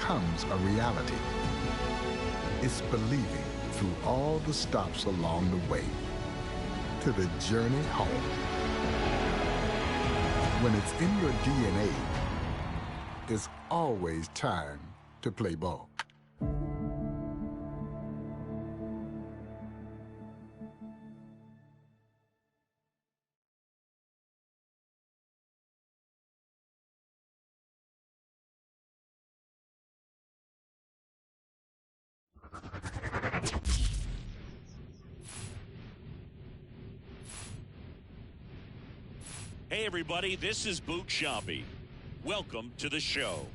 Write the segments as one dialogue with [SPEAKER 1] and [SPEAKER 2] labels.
[SPEAKER 1] becomes a reality. It's believing through all the stops along the way to the journey home. When it's in your DNA, it's always time to play ball.
[SPEAKER 2] Hey everybody, this is Boot Shoppy. Welcome to the show.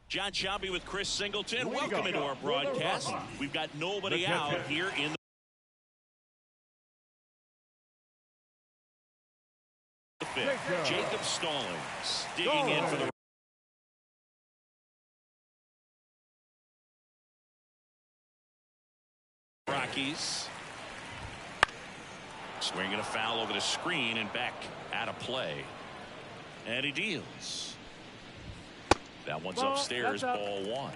[SPEAKER 2] John Chavis with Chris Singleton. Welcome into our broadcast. We've got nobody out here in the fifth. Jacob Stallings digging in for the Rockies. Swinging a foul over the screen and back out of play. And he deals. That one's upstairs, ball one.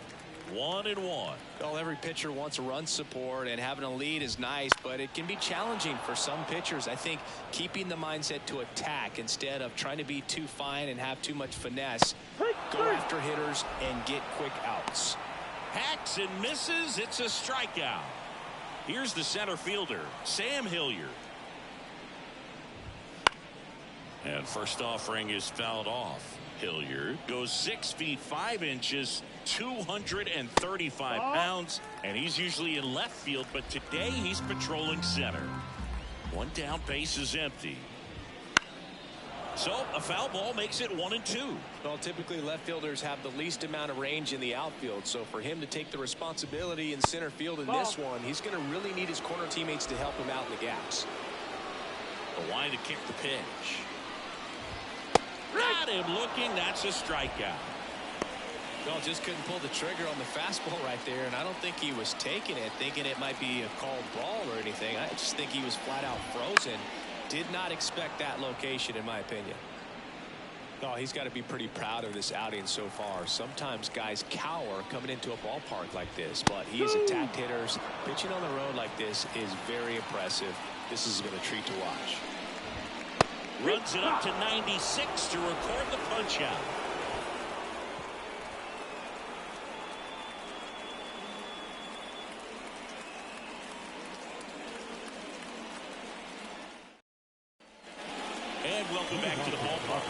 [SPEAKER 2] 1-1.
[SPEAKER 3] Well, every pitcher wants a run support, and having a lead is nice, but it can be challenging for some pitchers. I think keeping the mindset to attack instead of trying to be too fine and have too much finesse. Go after hitters and get quick outs.
[SPEAKER 2] Hacks and misses. It's a strikeout. Here's the center fielder, Sam Hilliard. And first offering is fouled off. Hilliard goes 6 feet 5 inches, 235 pounds, and he's usually in left field, but today he's patrolling center. One down, base is empty. So a foul ball makes it 1-2.
[SPEAKER 3] Well, typically left fielders have the least amount of range in the outfield, so for him to take the responsibility in center field in this one, he's going to really need his corner teammates to help him out in the gaps.
[SPEAKER 2] The line to kick the pitch. Got him looking. That's a strikeout.
[SPEAKER 3] Well, just couldn't pull the trigger on the fastball right there, and I don't think he was taking it, thinking it might be a called ball or anything. I just think he was flat out frozen. Did not expect that location, in my opinion. Oh, he's got to be pretty proud of this outing so far. Sometimes guys cower coming into a ballpark like this, but he has attacked hitters. Pitching on the road like this is very impressive. This has been a treat to watch.
[SPEAKER 2] Runs it up to 96 to record the punch out. And welcome back to the ballpark.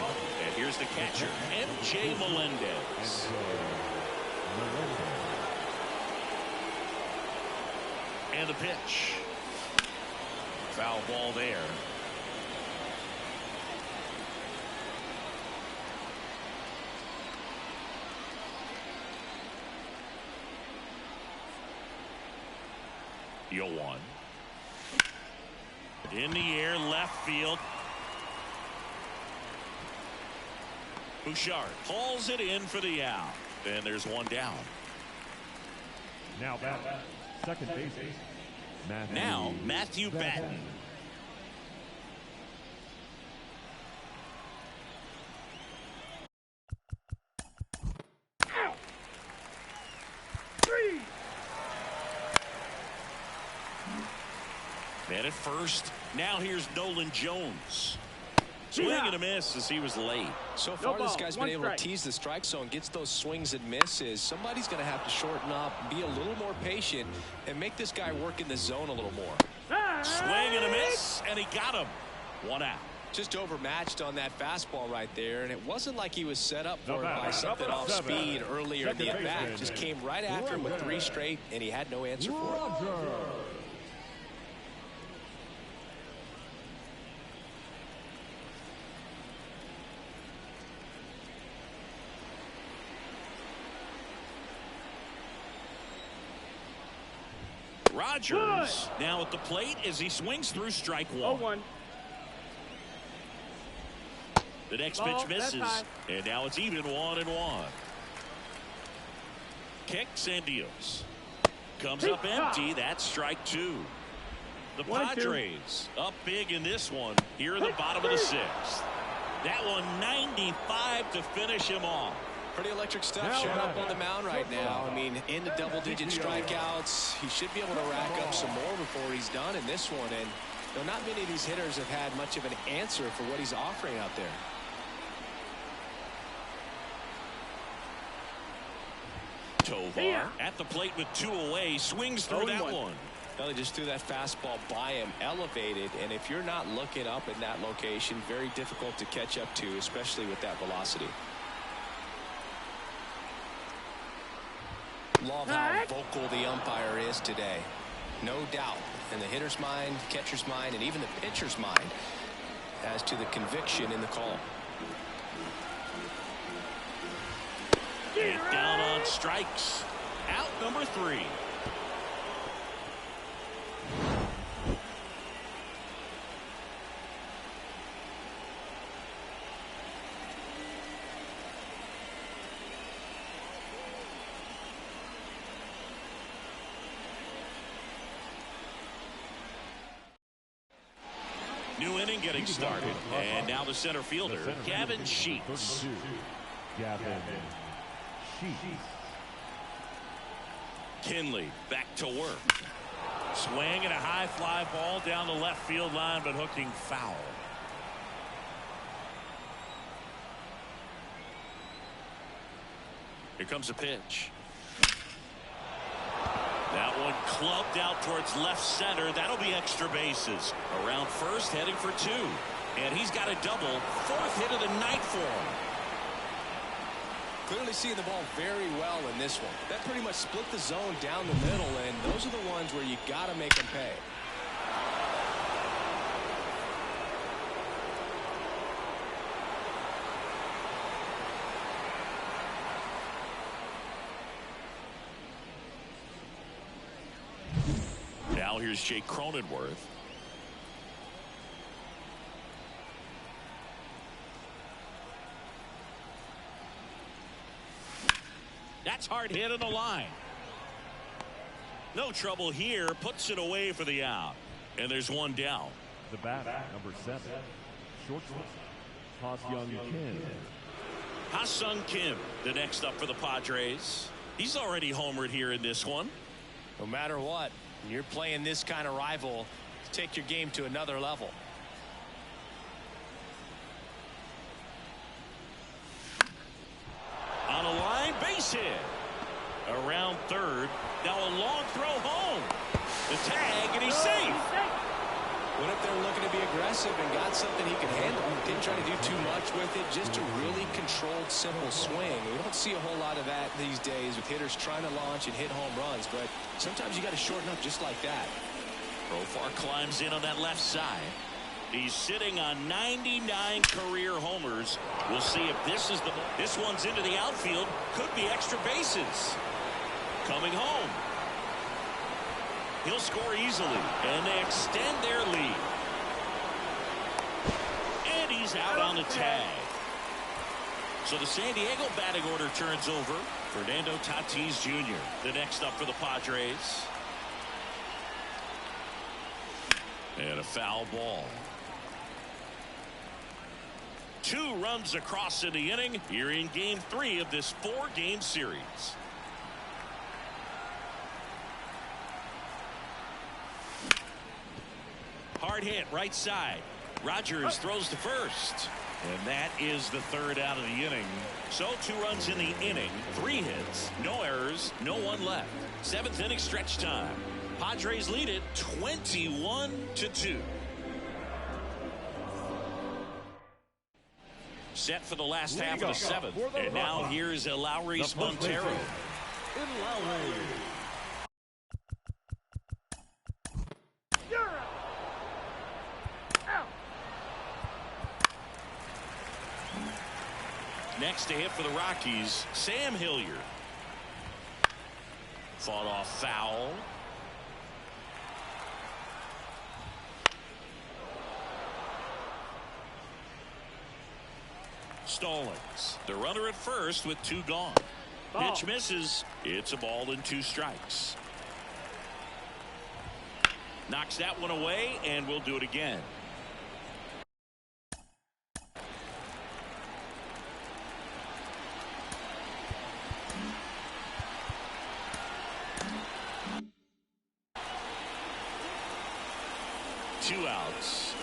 [SPEAKER 2] And here's the catcher, M.J. Melendez. And the pitch. Foul ball there. You'll one. In the air, left field. Bouchard hauls it in for the out. And there's one down.
[SPEAKER 4] Now back, second base.
[SPEAKER 2] Matthew Batten. Man at first. Now here's Nolan Jones. Swing and a miss as he was late.
[SPEAKER 3] So far, this guy's been able to tease the strike zone, gets those swings and misses. Somebody's going to have to shorten up, be a little more patient, and make this guy work in the zone a little more.
[SPEAKER 2] Swing and a miss, and he got him. One out.
[SPEAKER 3] Just overmatched on that fastball right there, and it wasn't like he was set up for it by something off speed earlier in the at-bat. Just came right after him with 3 straight, and he had no answer for it.
[SPEAKER 2] Rogers now at the plate as he swings through strike one. The next pitch misses, and now it's even 1-1. Kicks and deals. Comes up empty. That's strike 2. The Padres up big in this one here in the bottom of the 6th. That one 95 to finish him off.
[SPEAKER 3] Pretty electric stuff showing up on the mound right now. I mean, in the double-digit strikeouts, he should be able to rack up some more before he's done in this one. And you know, not many of these hitters have had much of an answer for what he's offering out there.
[SPEAKER 2] Tovar at the plate with 2 away, swings through that one.
[SPEAKER 3] Well, he just threw that fastball by him, elevated, and if you're not looking up in that location, very difficult to catch up to, especially with that velocity. Love how vocal the umpire is today. No doubt in the hitter's mind, catcher's mind, and even the pitcher's mind as to the conviction in the call.
[SPEAKER 2] And down on strikes. Out number 3. New inning getting started. And now the center fielder, Gavin Sheets. Kinley back to work. Swing and a high fly ball down the left field line, but hooking foul. Here comes a pitch. That one clubbed out towards left center. That'll be extra bases. Around first, heading for 2. And he's got a double. 4th hit of the night for him.
[SPEAKER 3] Clearly seeing the ball very well in this one. That pretty much split the zone down the middle, and those are the ones where you got to make them pay.
[SPEAKER 2] Now here's Jake Cronenworth. That's hard hit on the line. No trouble here. Puts it away for the out. And there's one down.
[SPEAKER 4] The batter, number 7, shortstop, Ha-Seong Kim.
[SPEAKER 2] Ha-Seong Kim, the next up for the Padres. He's already homered here in this one.
[SPEAKER 3] No matter what, when you're playing this kind of rival, take your game to another level.
[SPEAKER 2] On a line, base hit. Around third. Now a long throw home. The tag, and he's safe.
[SPEAKER 3] Went up there looking to be aggressive and got something he could handle. Didn't try to do too much with it. Just a really controlled, simple swing. We don't see a whole lot of that these days with hitters trying to launch and hit home runs. But sometimes you got to shorten up just like that.
[SPEAKER 2] Profar climbs in on that left side. He's sitting on 99 career homers. We'll see if this is this one's into the outfield. Could be extra bases. Coming home. He'll score easily, and they extend their lead. And he's out on the tag. So the San Diego batting order turns over. Fernando Tatis Jr., the next up for the Padres. And a foul ball. 2 runs across in the inning here in game 3 of this 4-game series. Hard hit right side. Rogers throws to first. And that is the 3rd out of the inning. So 2 runs in the inning, 3 hits, no errors, no one left. 7th inning stretch time. Padres lead it 21-2. Set for the last half of the 7th. And now here's Elauris Montero. Next to hit for the Rockies, Sam Hilliard. Fought off foul. Stallings, the runner at first with 2 gone. Pitch misses. It's a ball and 2 strikes. Knocks that one away, and we'll do it again. Two outs.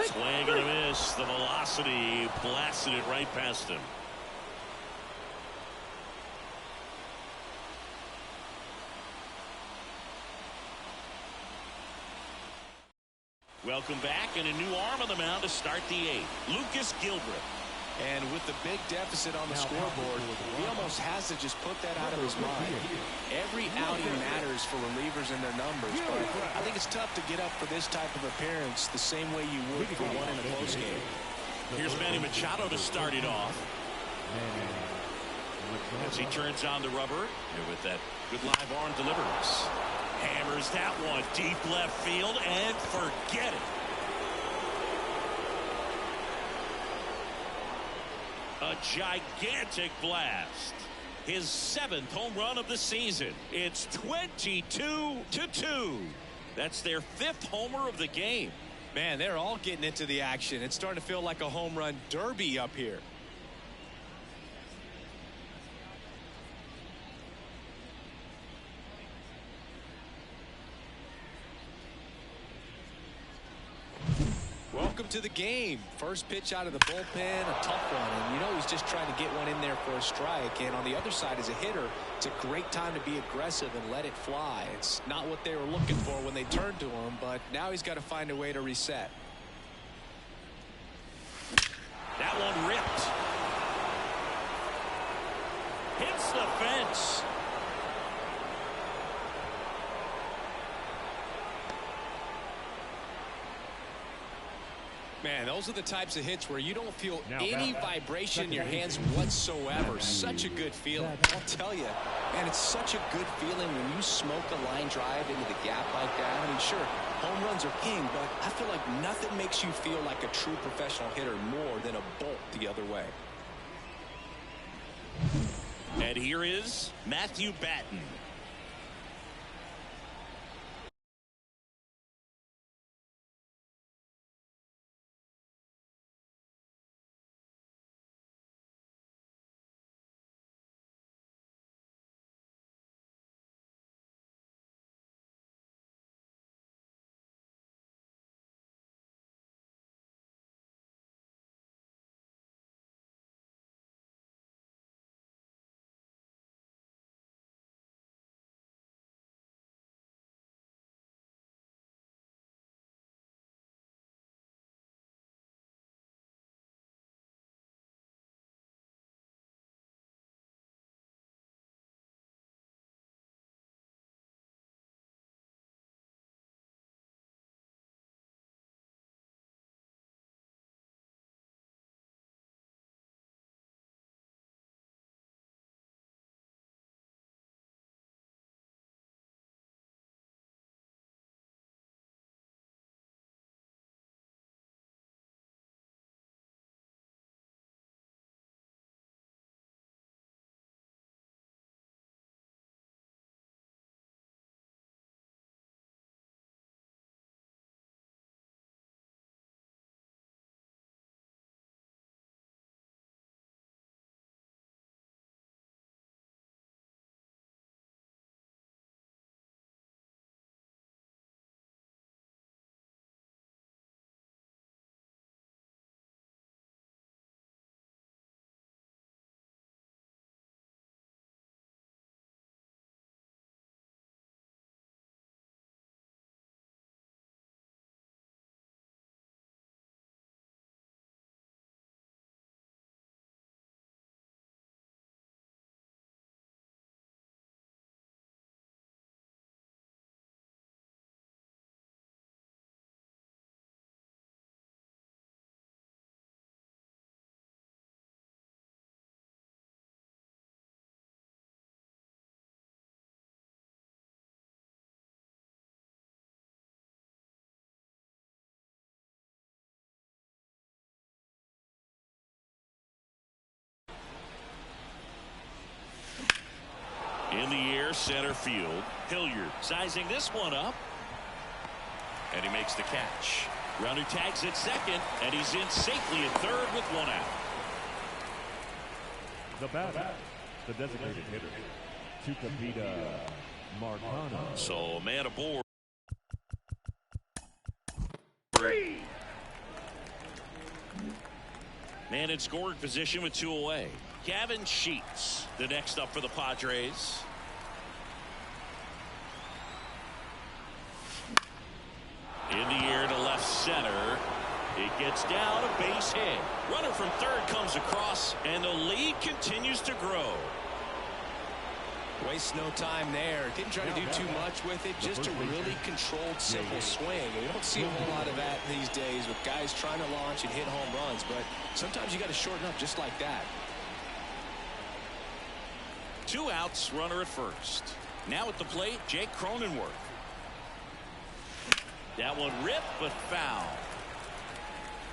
[SPEAKER 2] Swing and a miss. The velocity blasted it right past him. Welcome back, and a new arm on the mound to start the 8th. Lucas Gilbert.
[SPEAKER 3] And with the big deficit on the scoreboard, he almost has to just put that out of his mind. Every outing matters for relievers and their numbers, but I think it's tough to get up for this type of appearance the same way you would for one in a close game.
[SPEAKER 2] Here's Manny Machado to start it off. As he turns on the rubber, and with that good live arm delivers. Hammers that one deep left field, and forget it. A gigantic blast. His 7th home run of the season. It's 22-2. That's their 5th homer of the game.
[SPEAKER 3] Man, they're all getting into the action. It's starting to feel like a home run derby up here. Welcome to the game. First pitch out of the bullpen, a tough one. And you know he's just trying to get one in there for a strike. And on the other side, as a hitter, it's a great time to be aggressive and let it fly. It's not what they were looking for when they turned to him, but now he's got to find a way to reset.
[SPEAKER 2] That one ripped. Hits the fence.
[SPEAKER 3] Man, those are the types of hits where you don't feel any vibration in your hands whatsoever. Such a good feeling. I'll tell you, man, it's such a good feeling when you smoke a line drive into the gap like that. I mean, sure, home runs are king, but I feel like nothing makes you feel like a true professional hitter more than a bolt the other way.
[SPEAKER 2] And here is Matthew Batten. In the air, center field. Hilliard sizing this one up. And he makes the catch. Runner tags at second, and he's in safely at third with one out.
[SPEAKER 4] The batter, the designated hitter, Tucapita Marcano.
[SPEAKER 2] So, man aboard. Man in scoring position with 2 away. Gavin Sheets, the next up for the Padres. In the air to left center. It gets down, a base hit. Runner from third comes across, and the lead continues to grow.
[SPEAKER 3] Waste no time there. Didn't try to do too much with it. Just a really controlled, simple swing. You don't see a whole lot of that these days with guys trying to launch and hit home runs, but sometimes you got to shorten up just like that.
[SPEAKER 2] 2 outs, runner at first. Now at the plate, Jake Cronenworth. That one ripped but foul.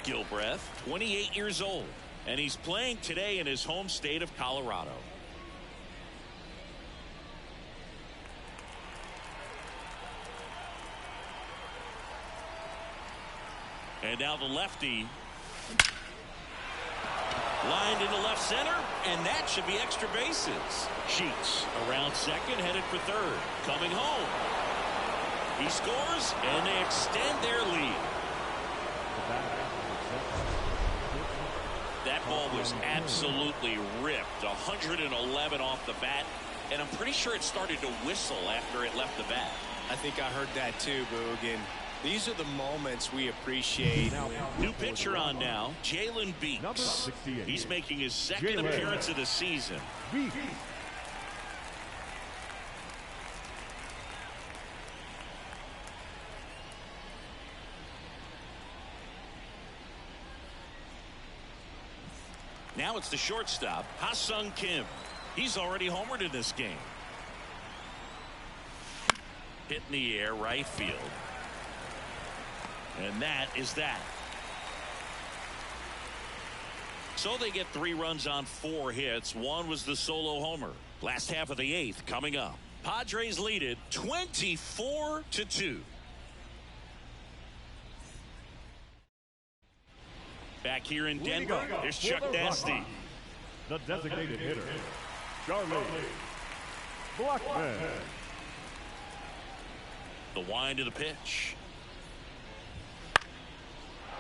[SPEAKER 2] Gilbreth, 28 years old, and he's playing today in his home state of Colorado. And now the lefty. Lined into left center, and that should be extra bases. Sheets around second, headed for third. Coming home. He scores, and they extend their lead. That ball was absolutely ripped. 111 off the bat, and I'm pretty sure it started to whistle after it left the bat.
[SPEAKER 3] I think I heard that too, Boog. And these are the moments we appreciate.
[SPEAKER 2] New pitcher on now, Jalen Beeks. He's making his second appearance of the season. Now it's the shortstop, Ha-Sung Kim. He's already homered in this game. Hit in the air, right field. And that is that. So they get 3 runs on 4 hits. One was the solo homer. Last half of the 8th coming up. Padres lead it 24-2. Back here in Denver, there's Chuck Nasty.
[SPEAKER 4] The designated hitter, Charlie Blackman.
[SPEAKER 2] The wind of the pitch.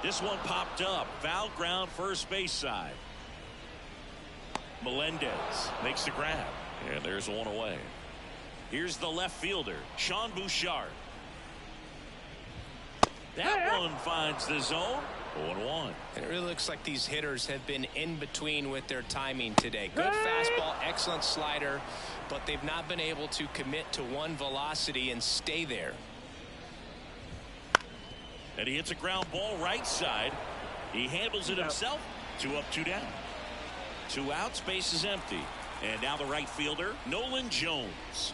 [SPEAKER 2] This one popped up. Foul ground, first base side. Melendez makes the grab. And there's one away. Here's the left fielder, Sean Bouchard. That one finds the zone. 0-1.
[SPEAKER 3] And it really looks like these hitters have been in between with their timing today. Good fastball, excellent slider, but they've not been able to commit to one velocity and stay there.
[SPEAKER 2] And he hits a ground ball right side. He handles it himself. 2 up, 2 down. 2 outs, base is empty. And now the right fielder, Nolan Jones.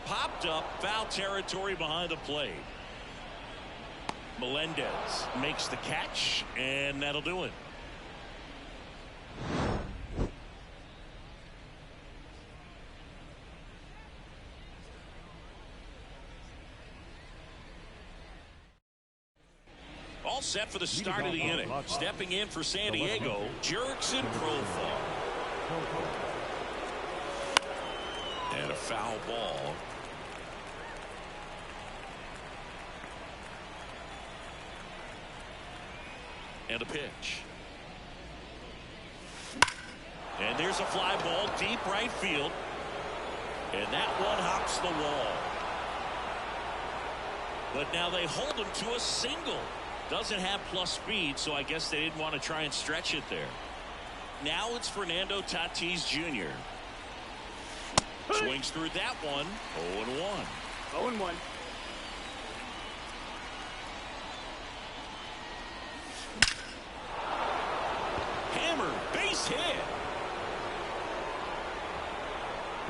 [SPEAKER 2] Popped up, foul territory behind the plate. Melendez makes the catch, and that'll do it. All set for the start of the inning. Stepping in for San Diego, Jurickson Profar. And a foul ball. And a pitch. And there's a fly ball deep right field. And that one hops the wall. But now they hold him to a single. Doesn't have plus speed, so I guess they didn't want to try and stretch it there. Now it's Fernando Tatis Jr. Swings through that one. 0-1.
[SPEAKER 5] 0-1.
[SPEAKER 2] Hammer, base hit.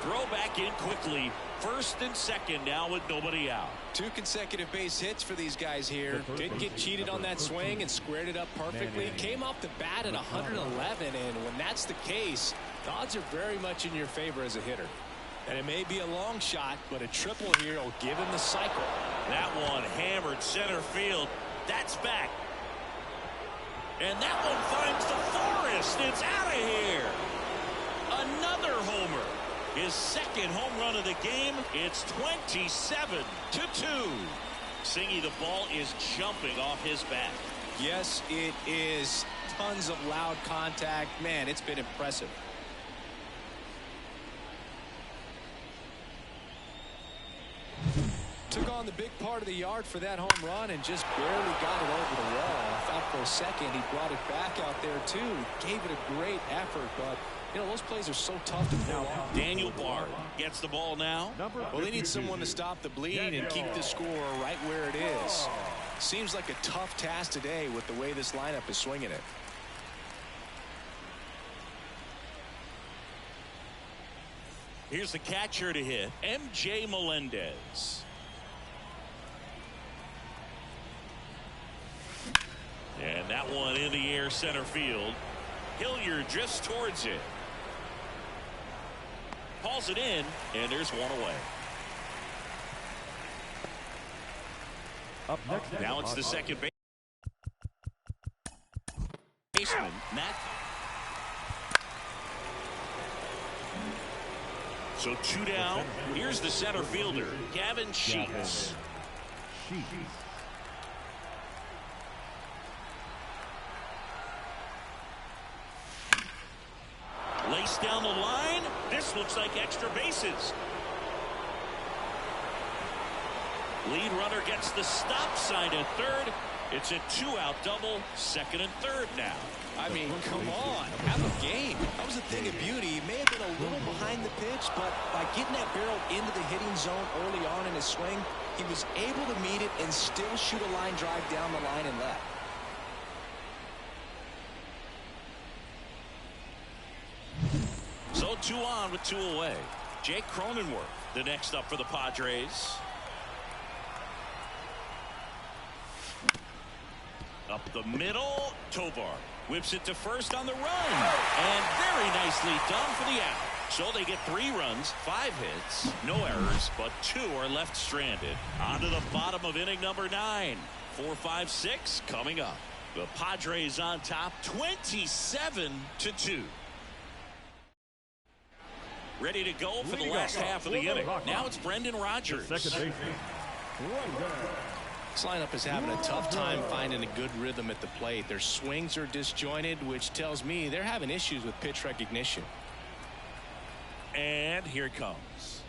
[SPEAKER 2] Throw back in quickly. First and second now with nobody out.
[SPEAKER 3] 2 consecutive base hits for these guys here. Didn't get cheated on that swing and squared it up perfectly. Came off the bat at 111, and when that's the case, the odds are very much in your favor as a hitter. And it may be a long shot, but a triple here will give him the cycle.
[SPEAKER 2] That one hammered center field. That's back. And that one finds the forest. It's out of here. Another homer. His second home run of the game. It's 27-2. Singy, the ball is jumping off his bat.
[SPEAKER 3] Yes, it is. Tons of loud contact. Man, it's been impressive. Took on the big part of the yard for that home run and just barely got it over the wall. I thought for a second he brought it back out there too. Gave it a great effort, but you know, those plays are so tough to pull off.
[SPEAKER 2] Daniel Bard gets the ball now.
[SPEAKER 3] Well, they need someone to stop the bleeding and keep the score right where it is. Seems like a tough task today with the way this lineup is swinging it.
[SPEAKER 2] Here's the catcher to hit, M.J. Melendez. And that one in the air center field. Hilliard just towards it. Hauls it in, and there's one away.
[SPEAKER 4] Up next,
[SPEAKER 2] now it's the second baseman, Matt. So 2 down. Here's the center fielder, Gavin Sheets. Laced down the line. This looks like extra bases. Lead runner gets the stop sign at third. It's a 2-out double, second and third now.
[SPEAKER 3] I mean, come on, have a game. That was a thing of beauty. He may have been a little behind the pitch, but by getting that barrel into the hitting zone early on in his swing, he was able to meet it and still shoot a line drive down the line and left.
[SPEAKER 2] 2 on with 2 away. Jake Cronenworth, the next up for the Padres. Up the middle, Tovar whips it to first on the run. And very nicely done for the out. So they get 3 runs, 5 hits, no errors, but 2 are left stranded. On to the bottom of inning number 9. 4-5-6 coming up. The Padres on top 27-2. Ready to go for the last half of the inning. Now it's Brendan Rodgers.
[SPEAKER 3] This lineup is having a tough time finding a good rhythm at the plate. Their swings are disjointed, which tells me they're having issues with pitch recognition.
[SPEAKER 2] And here it comes.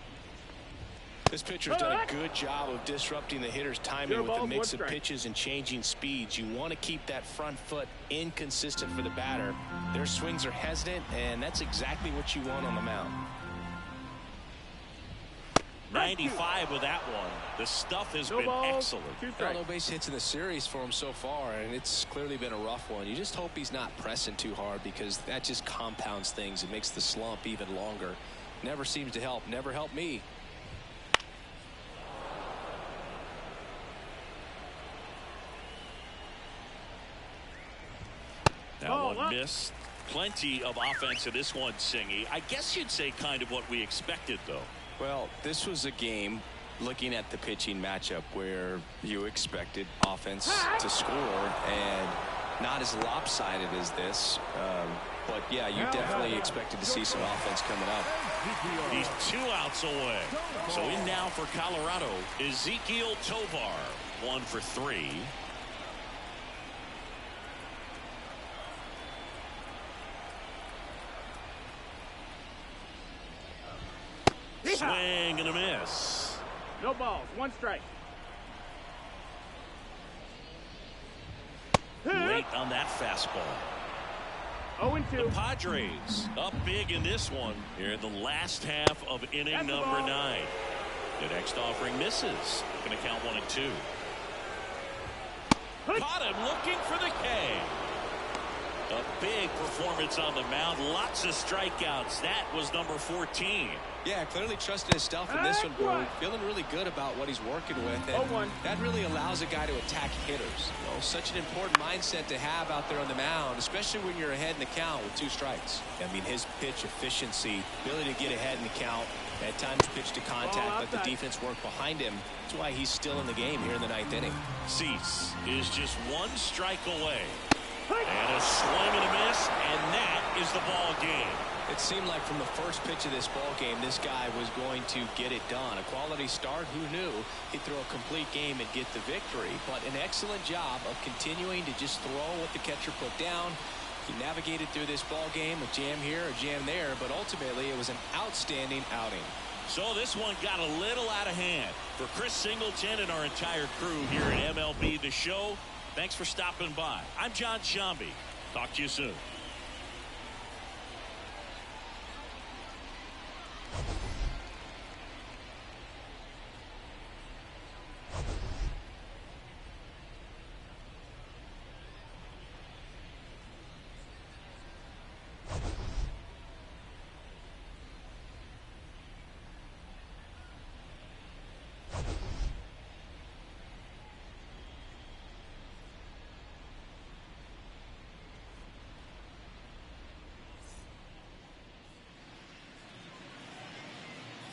[SPEAKER 3] This pitcher's done a good job of disrupting the hitter's timing with a mix of pitches and changing speeds. You want to keep that front foot inconsistent for the batter. Their swings are hesitant, and that's exactly what you want on the mound.
[SPEAKER 2] 95 with that one. The stuff has been excellent.
[SPEAKER 3] No base hits in the series for him so far, and it's clearly been a rough one. You just hope he's not pressing too hard, because that just compounds things. It makes the slump even longer. Never seems to help. Never helped me.
[SPEAKER 2] That one missed. Plenty of offense in this one, Singy. I guess you'd say kind of what we expected, though.
[SPEAKER 3] Well, this was a game, looking at the pitching matchup, where you expected offense to score, and not as lopsided as this. But, yeah, you definitely expected to see some offense coming up.
[SPEAKER 2] He's 2 outs away. So in now for Colorado, Ezequiel Tovar, 1 for 3. Swing and a miss.
[SPEAKER 5] No balls, 1 strike.
[SPEAKER 2] Late on that fastball.
[SPEAKER 5] 0-2.
[SPEAKER 2] The Padres up big in this one here in the last half of inning number 9. The next offering misses. Going to count 1-2. Caught him looking for the K. A big performance on the mound. Lots of strikeouts. That was number 14.
[SPEAKER 3] Yeah, clearly trusting his stuff in this one, Bird. Feeling really good about what he's working with. And that really allows a guy to attack hitters. You know, such an important mindset to have out there on the mound, especially when you're ahead in the count with 2 strikes. I mean, his pitch efficiency, ability to get ahead in the count, at times pitch to contact, let the defense work behind him. That's why he's still in the game here in the 9th inning.
[SPEAKER 2] Cease is just 1 strike away. And a swing and a miss, and that is the ball game.
[SPEAKER 3] It seemed like from the first pitch of this ball game, this guy was going to get it done. A quality start. Who knew he'd throw a complete game and get the victory? But an excellent job of continuing to just throw what the catcher put down. He navigated through this ball game, a jam here, a jam there, but ultimately it was an outstanding outing.
[SPEAKER 2] So this one got a little out of hand. For Chris Singleton and our entire crew here at MLB The Show, thanks for stopping by. I'm John Shambi. Talk to you soon.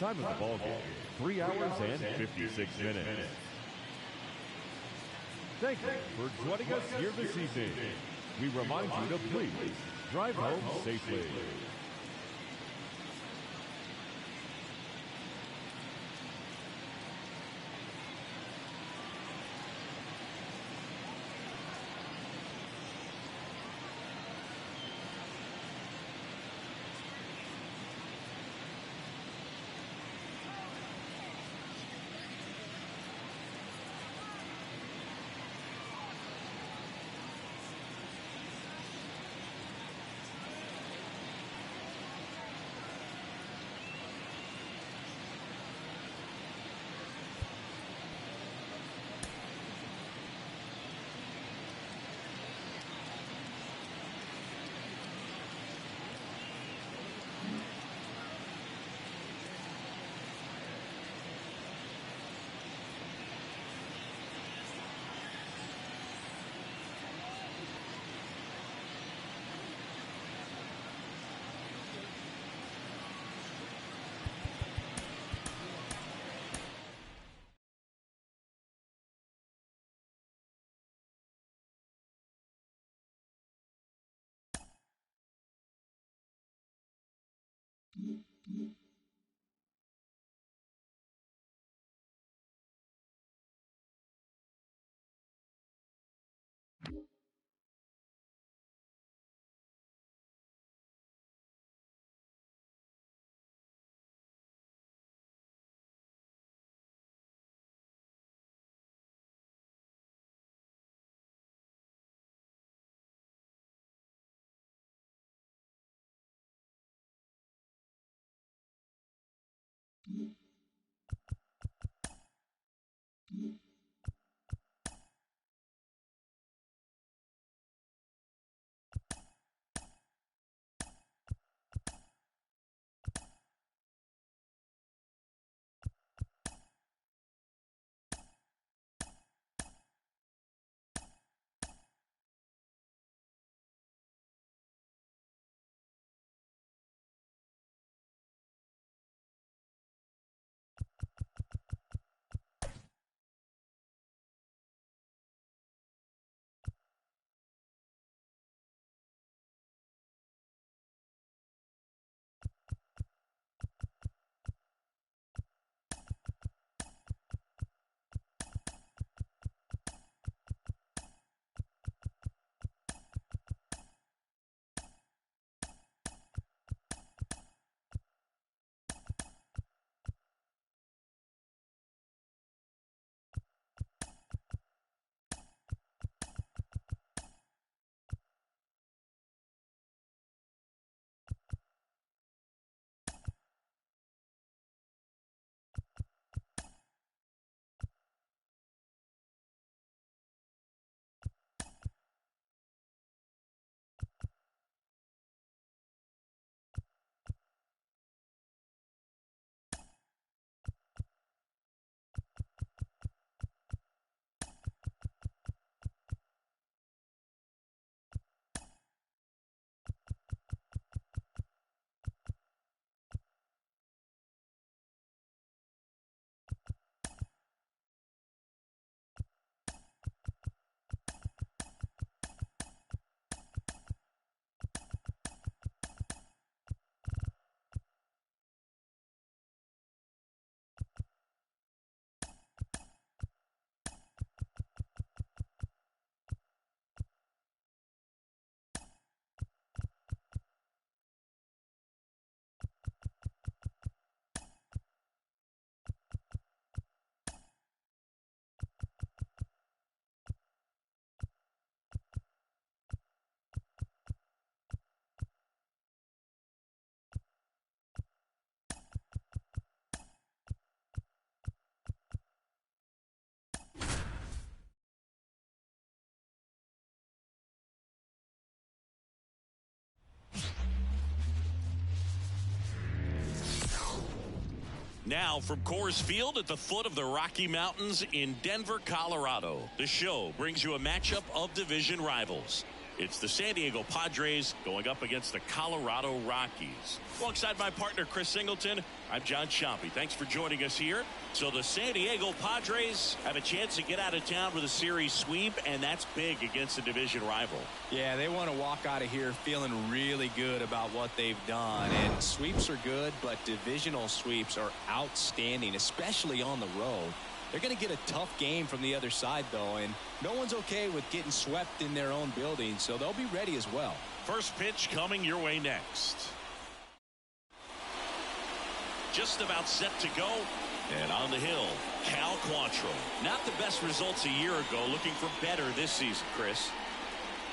[SPEAKER 4] Time of the ball game, 3 hours and 56 minutes. Thank you for joining us here this evening. We remind you to please drive home safely.
[SPEAKER 2] Now from Coors Field at the foot of the Rocky Mountains in Denver, Colorado, the show brings you a matchup of division rivals. It's the San Diego Padres going up against the Colorado Rockies. Alongside my partner, Chris Singleton, I'm John Chompy. Thanks for joining us here. So the San Diego Padres have a chance to get out of town with a series sweep, and that's big against a division rival.
[SPEAKER 3] Yeah, they want to walk out of here feeling really good about what they've done. And sweeps are good, but divisional sweeps are outstanding, especially on the road. They're going to get a tough game from the other side, though, and no one's okay with getting swept in their own building, so they'll be ready as well.
[SPEAKER 2] First pitch coming your way next. Just about set to go. And on the hill, Cal Quantrill. Not the best results a year ago. Looking for better this season, Chris.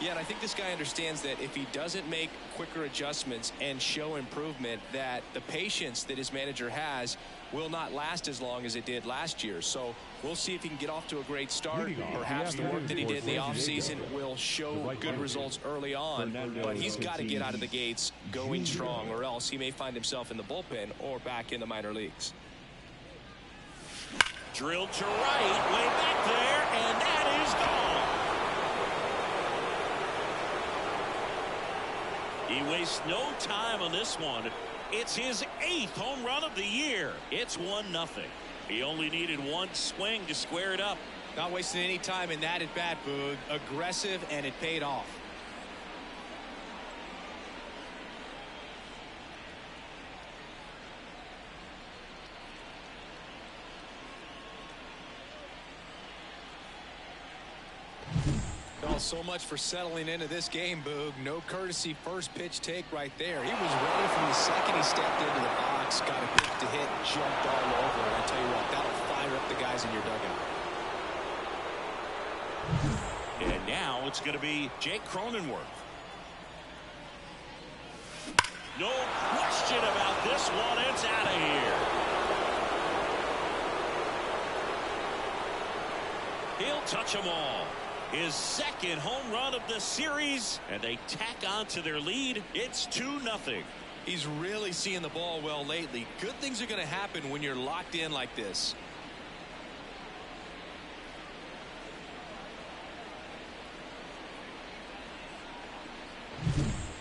[SPEAKER 3] Yeah, and I think this guy understands that if he doesn't make quicker adjustments and show improvement, that the patience that his manager has will not last as long as it did last year. So we'll see if he can get off to a great start. Perhaps the work that he did in the offseason will show good results early on. But he's got to get out of the gates going strong, or else he may find himself in the bullpen or back in the minor leagues.
[SPEAKER 2] Drilled to right, way back there, and that is gone. He wastes no time on this one. It's his 8th home run of the year. It's 1-0. He only needed one swing to square it up.
[SPEAKER 3] Not wasting any time in that at bat, Boog. Aggressive, and it paid off. Well, so much for settling into this game, Boog. No courtesy first pitch take right there. He was ready from the second he stepped into the box, got a pitch to hit, jumped all over. And I tell you what, that'll fire up the guys in your dugout.
[SPEAKER 2] And now it's going to be Jake Cronenworth. No question about this one. It's out of here. He'll touch them all. His second home run of the series, and they tack on to their lead. It's 2-0.
[SPEAKER 3] He's really seeing the ball well lately. Good things are going to happen when you're locked in like this.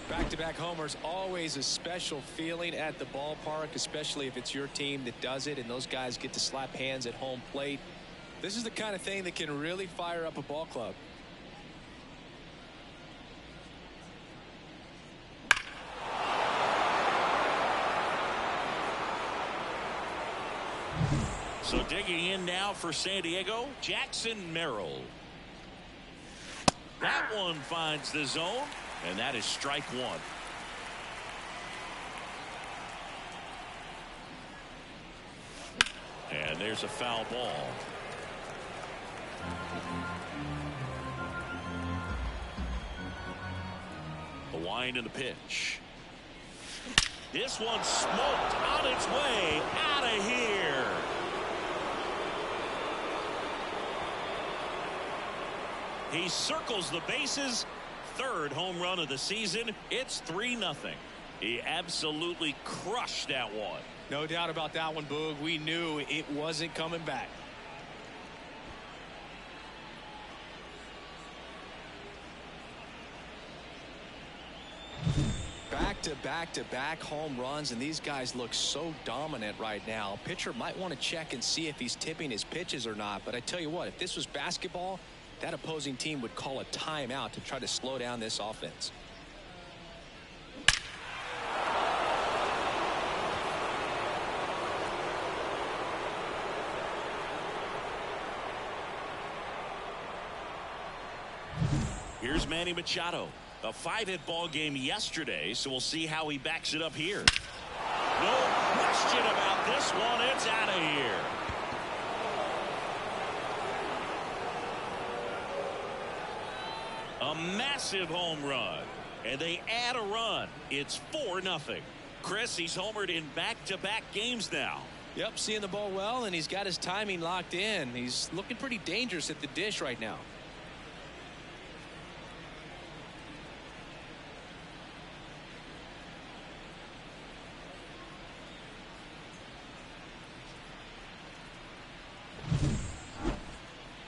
[SPEAKER 3] Back-to-back homers, always a special feeling at the ballpark, especially if it's your team that does it and those guys get to slap hands at home plate. This is the kind of thing that can really fire up a ball club.
[SPEAKER 2] So digging in now for San Diego, Jackson Merrill. That one finds the zone, and that is strike one. And there's a foul ball. The wind and the pitch. This one smoked on its way out of here. He circles the bases. Third home run of the season. It's 3-0. He absolutely crushed that one.
[SPEAKER 3] No doubt about that one, Boog. We knew it wasn't coming back. Back-to-back home runs, and these guys look so dominant right now. Pitcher might want to check and see if he's tipping his pitches or not, but I tell you what, if this was basketball, that opposing team would call a timeout to try to slow down this offense.
[SPEAKER 2] Here's Manny Machado. A 5-hit ball game yesterday, so we'll see how he backs it up here. No question about this one. It's out of here. A massive home run, and they add a run. It's 4-0. Chris, he's homered in back-to-back games now.
[SPEAKER 3] Yep, seeing the ball well, and he's got his timing locked in. He's looking pretty dangerous at the dish right now.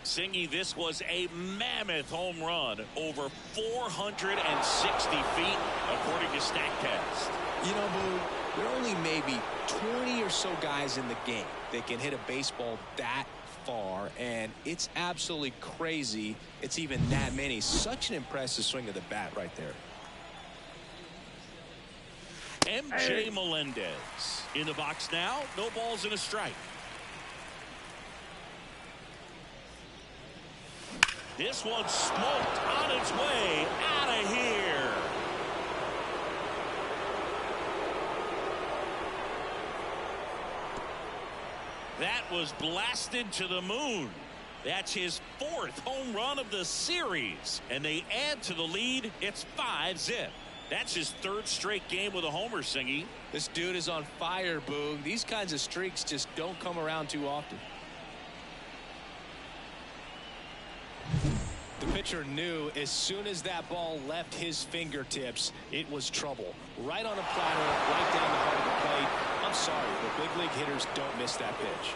[SPEAKER 2] Singy, this was a mammoth home run, over 460 feet, according to StatCast.
[SPEAKER 3] You know, Boo, there are only maybe 20 or so guys in the game that can hit a baseball that far, and it's absolutely crazy it's even that many. Such an impressive swing of the bat right there.
[SPEAKER 2] MJ Melendez in the box now. No balls and a strike. This one smoked on its way out of here. That was blasted to the moon. That's his 4th home run of the series. And they add to the lead. It's 5-zip. That's his 3rd straight game with a homer, Singy.
[SPEAKER 3] This dude is on fire, Boog. These kinds of streaks just don't come around too often. The pitcher knew as soon as that ball left his fingertips, it was trouble. Right on a platter, right down the heart of the plate. I'm sorry, but big league hitters don't miss that pitch.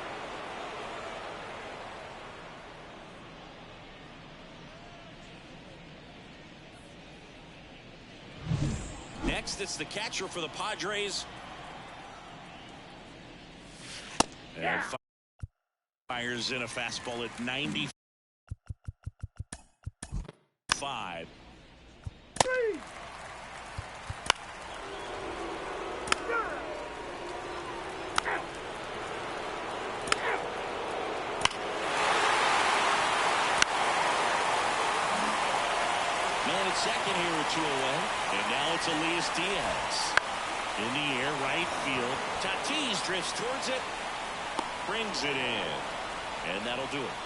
[SPEAKER 2] Next, it's the catcher for the Padres. And fires in a fastball at 95. second here with 2 away. And now it's Elias Diaz. In the air, right field. Tatis drifts towards it. Brings it in. And that'll do it.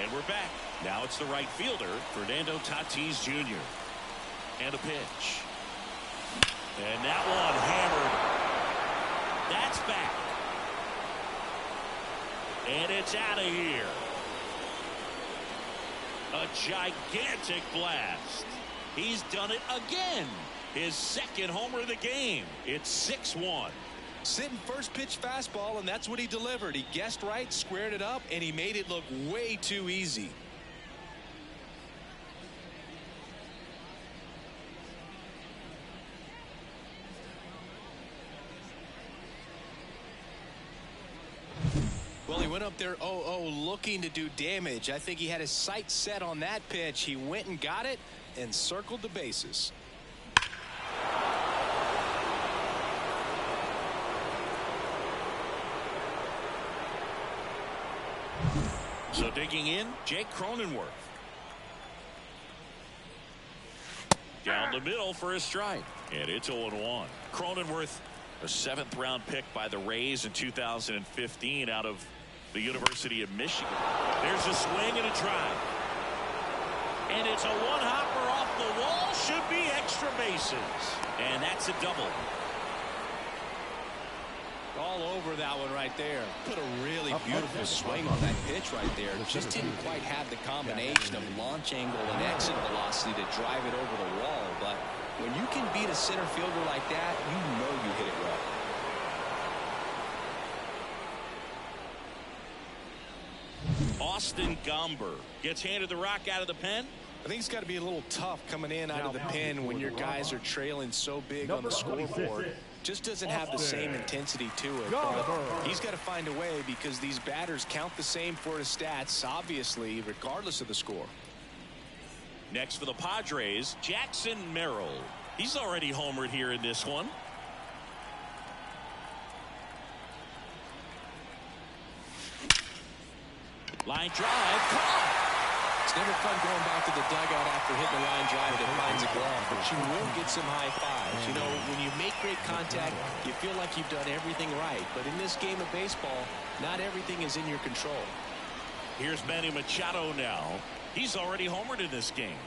[SPEAKER 2] And we're back. Now it's the right fielder, Fernando Tatis Jr. And a pitch. And that one hammered. That's back. And it's out of here. A gigantic blast. He's done it again. His second homer of the game. It's 6-1.
[SPEAKER 3] Sitting first pitch fastball, and that's what he delivered. He guessed right, squared it up, and he made it look way too easy. Well, he went up there 0-0 looking to do damage. I think he had his sights set on that pitch. He went and got it and circled the bases.
[SPEAKER 2] So digging in, Jake Cronenworth. Down the middle for a strike. And it's 0-1. Cronenworth, a 7th round pick by the Rays in 2015 out of the University of Michigan. There's a swing and a drive. And it's a one-hopper off the wall. Should be extra bases. And that's a double.
[SPEAKER 3] All over that one right there. Put a really beautiful swing on that pitch right there. Just didn't quite have the combination of launch angle and exit velocity to drive it over the wall. But when you can beat a center fielder like that, you know you hit it well.
[SPEAKER 2] Austin Gomber gets handed the rock out of the pen.
[SPEAKER 3] I think it's got to be a little tough coming in out of the pen when your guys are trailing so big on the scoreboard. Just doesn't have the same intensity to it. But he's got to find a way because these batters count the same for his stats, obviously, regardless of the score.
[SPEAKER 2] Next for the Padres, Jackson Merrill. He's already homered here in this one. Line drive, caught.
[SPEAKER 3] It's never fun going back to the dugout after hitting a line drive that finds a glove, but you will get some high fives. You know, when you make great contact, you feel like you've done everything right. But in this game of baseball, not everything is in your control.
[SPEAKER 2] Here's Manny Machado now. He's already homered in this game.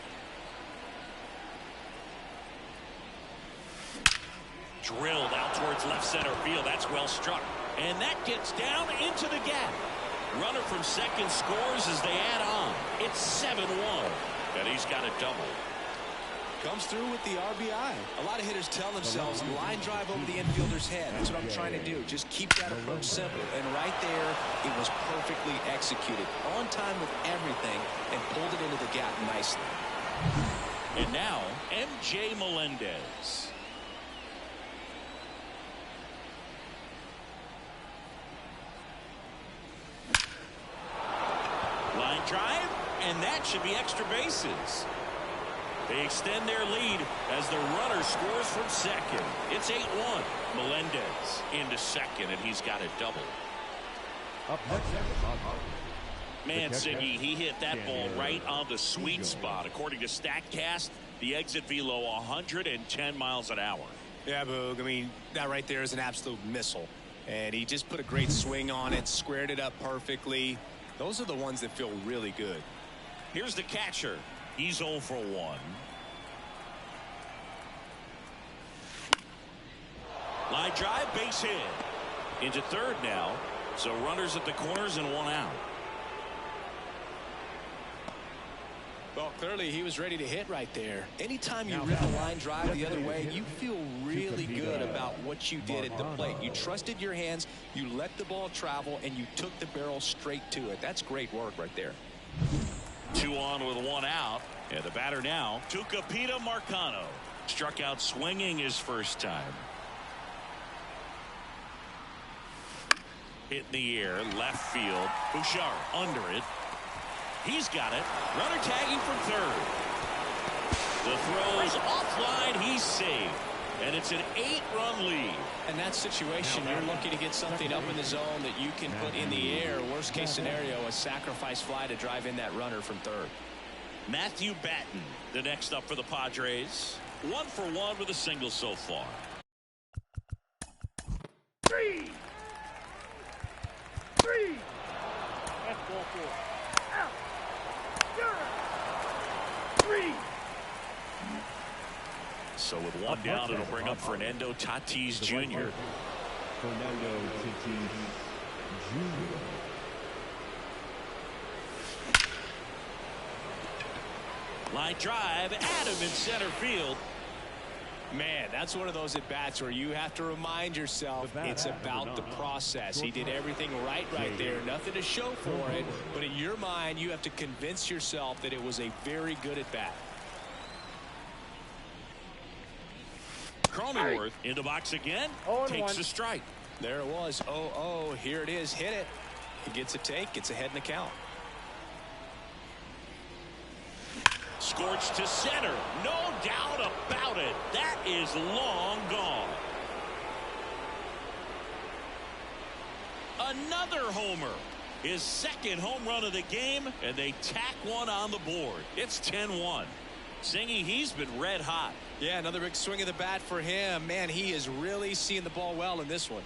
[SPEAKER 2] Drilled out towards left center field. That's well struck. And that gets down into the gap. Runner from second scores as they add on. It's 7-1. And he's got a double.
[SPEAKER 3] Comes through with the RBI. A lot of hitters tell themselves line drive over the infielder's head. That's what I'm trying to do. Just keep that approach simple. And right there, it was perfectly executed. On time with everything and pulled it into the gap nicely.
[SPEAKER 2] And now, MJ Melendez. Line drive, and that should be extra bases. They extend their lead as the runner scores from second. It's 8-1. Melendez into second, and he's got a double. Mancini, he hit that ball right on the sweet spot. According to StatCast, the exit velo 110 miles an hour.
[SPEAKER 3] Yeah, Boog. I mean, that right there is an absolute missile. And he just put a great swing on it, squared it up perfectly. Those are the ones that feel really good.
[SPEAKER 2] Here's the catcher. He's 0 for 1. Line drive, base hit. Into third now. So runners at the corners and one out.
[SPEAKER 3] Well, clearly he was ready to hit right there. Anytime you rip a line drive the other way, you feel really good about what you did at the plate. You trusted your hands, you let the ball travel, and you took the barrel straight to it. That's great work right there.
[SPEAKER 2] 2 on with 1 out. And the batter now, Tucupita Marcano. Struck out swinging his first time. Hit in the air, left field. Bouchard under it. He's got it. Runner tagging from third. The throw's offline. He's saved. And it's an 8-run lead.
[SPEAKER 3] In that situation, you're looking to get something up in the zone that you can put in the air. Worst case scenario, a sacrifice fly to drive in that runner from third.
[SPEAKER 2] Matthew Batten, the next up for the Padres. 1 for 1 with a single so far.
[SPEAKER 5] 3. That's ball 4. Out. 3.
[SPEAKER 2] So with one down, it'll bring up Fernando Tatis Jr.
[SPEAKER 4] Fernando Tatis Jr.
[SPEAKER 2] Line drive, Adam in center field.
[SPEAKER 3] Man, that's one of those at-bats where you have to remind yourself it's about the process. He did everything right there. Nothing to show for it. But in your mind, you have to convince yourself that it was a very good at-bat.
[SPEAKER 2] Cronenworth in the box again. Takes a strike.
[SPEAKER 3] There it was. 0-0. Here it is. Hit it. He gets a take. Gets ahead in the count.
[SPEAKER 2] Scorched to center. No doubt about it. That is long gone. Another homer. His second home run of the game, and they tack one on the board. It's 10-1. Singy, he's been red hot.
[SPEAKER 3] Yeah, another big swing of the bat for him. Man, he is really seeing the ball well in this one.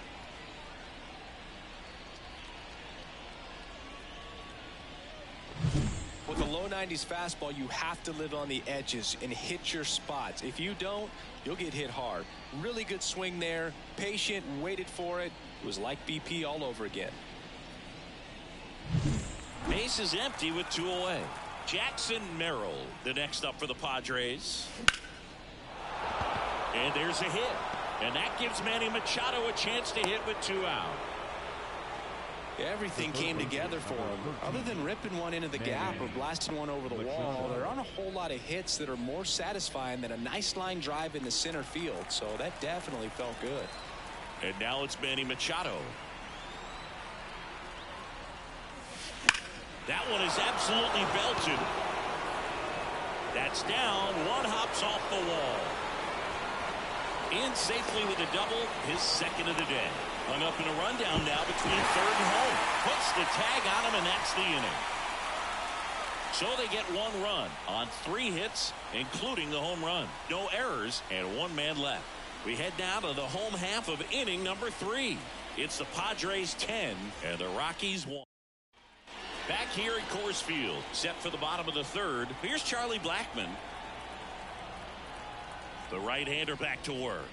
[SPEAKER 3] With a low 90s fastball, you have to live on the edges and hit your spots. If you don't, you'll get hit hard. Really good swing there. Patient, waited for it. It was like BP all over again.
[SPEAKER 2] Base is empty with 2 away. Jackson Merrill, the next up for the Padres. And there's a hit. And that gives Manny Machado a chance to hit with 2 out.
[SPEAKER 3] Everything came together for him. Other than ripping one into the gap or blasting one over the wall, there aren't a whole lot of hits that are more satisfying than a nice line drive in the center field. So that definitely felt good.
[SPEAKER 2] And now it's Manny Machado. That one is absolutely belted. That's down. One hops off the wall. In safely with a double, his second of the day. Hung up in a rundown now between third and home. Puts the tag on him, and that's the inning. So they get 1 run on 3 hits, including the home run. No errors, and 1 man left. We head now to the home half of inning number 3. It's the Padres 10 and the Rockies 1. Back here at Coors Field, set for the bottom of the 3rd. Here's Charlie Blackmon. The right-hander back to work.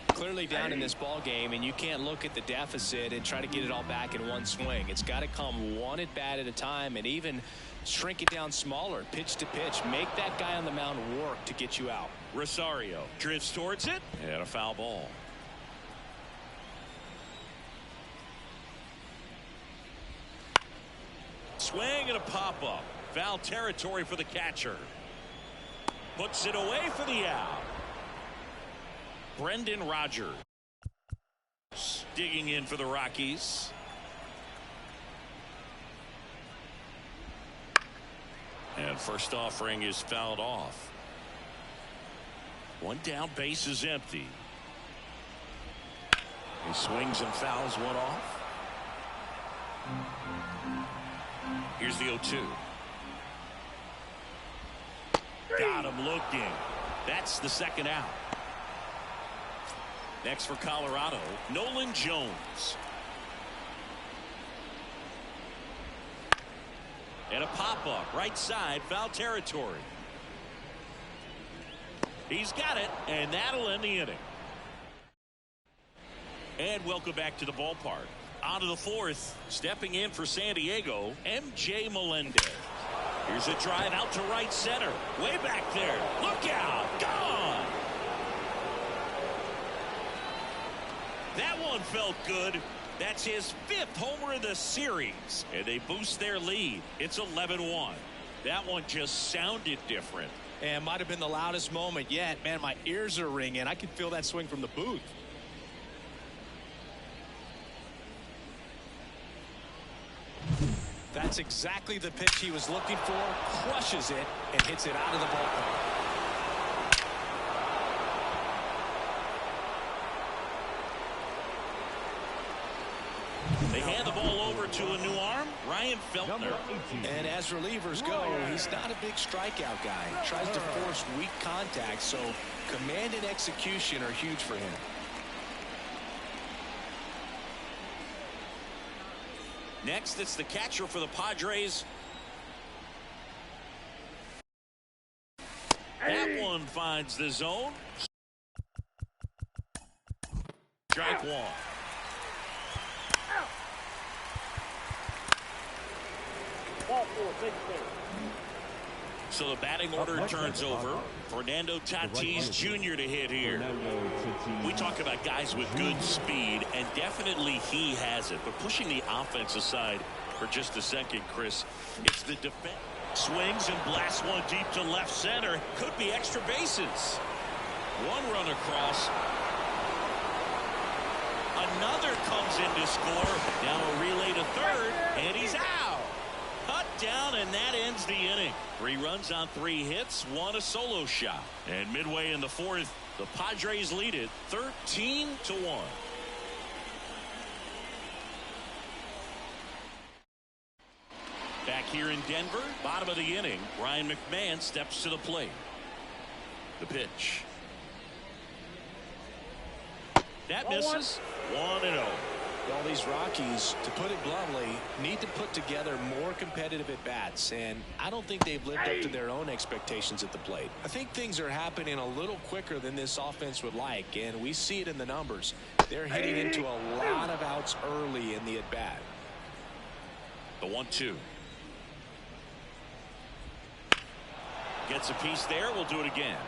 [SPEAKER 3] Clearly down in this ball game, and you can't look at the deficit and try to get it all back in one swing. It's got to come one at bat at a time, and even shrink it down smaller, pitch to pitch. Make that guy on the mound work to get you out.
[SPEAKER 2] Rosario drifts towards it, and a foul ball. Swing and a pop-up. Foul territory for the catcher. Puts it away for the out. Brendan Rodgers digging in for the Rockies. And first offering is fouled off. 1 down, base is empty. He swings and fouls one off. Here's the 0-2. Got him looking. That's the second out. Next for Colorado, Nolan Jones. And a pop-up, right side, foul territory. He's got it, and that'll end the inning. And welcome back to the ballpark. On to the 4th, stepping in for San Diego, MJ Melendez. Here's a drive out to right center. Way back there. Look out. Gone. That one felt good. That's his 5th homer of the series. And they boost their lead. It's 11-1. That one just sounded different.
[SPEAKER 3] And might have been the loudest moment yet. Man, my ears are ringing. I could feel that swing from the booth. That's exactly the pitch he was looking for. Crushes it and hits it out of the ballpark.
[SPEAKER 2] They hand the ball over to a new arm, Ryan Feltner.
[SPEAKER 3] And as relievers go, he's not a big strikeout guy. He tries to force weak contact, so command and execution are huge for him.
[SPEAKER 2] Next, it's the catcher for the Padres. That one finds the zone. Strike one.
[SPEAKER 5] Ball four, big clear.
[SPEAKER 2] So the batting order turns over. Fernando Tatis Jr. to hit here. We talk about guys with good speed, and definitely he has it. But pushing the offense aside for just a second, Chris, it's the defense. Swings and blasts one deep to left center. Could be extra bases. One run across. Another comes in to score. Now a relay to third, and he's out. Cut down, and that ends the inning. 3 runs on 3 hits, 1 a solo shot. And midway in the 4th, the Padres lead it 13-1. Back here in Denver, bottom of the inning, Ryan McMahon steps to the plate. The pitch. That misses. 1-0.
[SPEAKER 3] Well, these Rockies, to put it bluntly, need to put together more competitive at-bats, and I don't think they've lived up to their own expectations at the plate. I think things are happening a little quicker than this offense would like, and we see it in the numbers. They're hitting into a lot of outs early in the at-bat.
[SPEAKER 2] The 1-2. Gets a piece there. We'll do it again.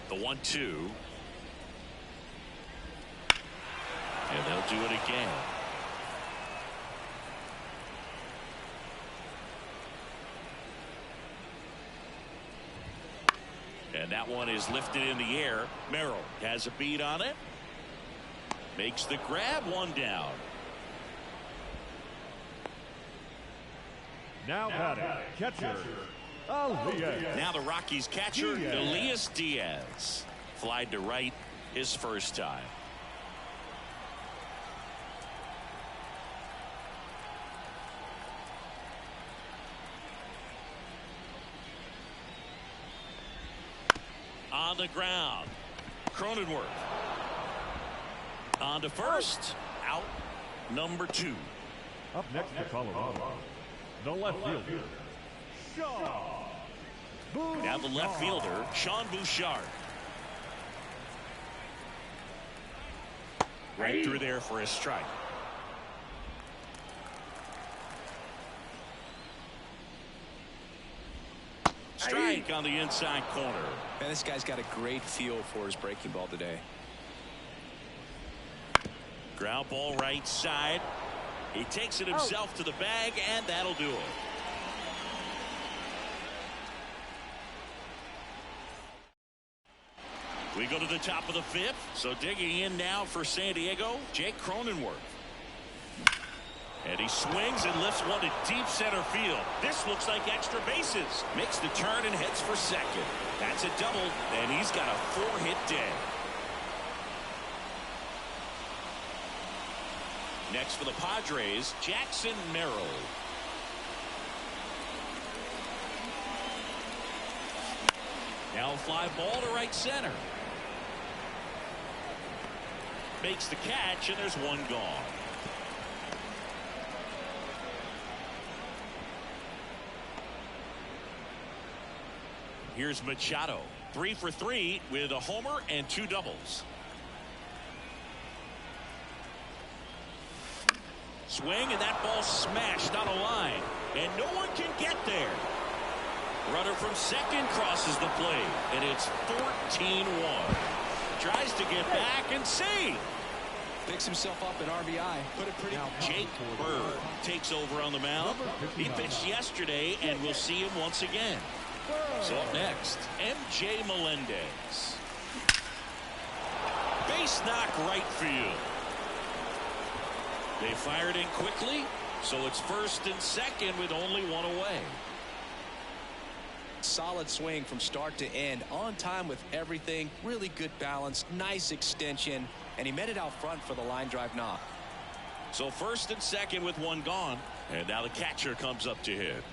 [SPEAKER 2] The 1-2. And they'll do it again. And that one is lifted in the air. Merrill has a beat on it. Makes the grab. 1 down.
[SPEAKER 4] Now batting, catcher, Elias.
[SPEAKER 2] Now the Rockies catcher, Elias Diaz. Flied to right his first time. On the ground. Cronenworth. On to first. Out. Number 2.
[SPEAKER 4] Up next to Colorado, the left fielder, Shaw.
[SPEAKER 2] Now the left fielder, Sean Bouchard. Right through there for a strike. Strike on the inside corner.
[SPEAKER 3] And this guy's got a great feel for his breaking ball today.
[SPEAKER 2] Ground ball right side. He takes it himself to the bag, and that'll do it. We go to the top of the 5th. So digging in now for San Diego, Jake Cronenworth. And he swings and lifts one to deep center field. This looks like extra bases. Makes the turn and heads for second. That's a double, and he's got a 4-hit day. Next for the Padres, Jackson Merrill. Now a fly ball to right center. Makes the catch, and there's one gone. Here's Machado, 3 for 3 with a homer and 2 doubles. Swing, and that ball smashed on a line, and no one can get there. Runner from second crosses the plate, and it's 14-1. Tries to get back and save.
[SPEAKER 3] Picks himself up an RBI. Put it pretty.
[SPEAKER 2] Jake Bird takes over on the mound. He pitched yesterday, and we'll see him once again. So up next, MJ Melendez. Base knock right field. They fired in quickly, so it's first and second with only 1 away.
[SPEAKER 3] Solid swing from start to end, on time with everything, really good balance, nice extension, and he met it out front for the line drive knock.
[SPEAKER 2] So first and second with one gone. And now the catcher comes up to hit.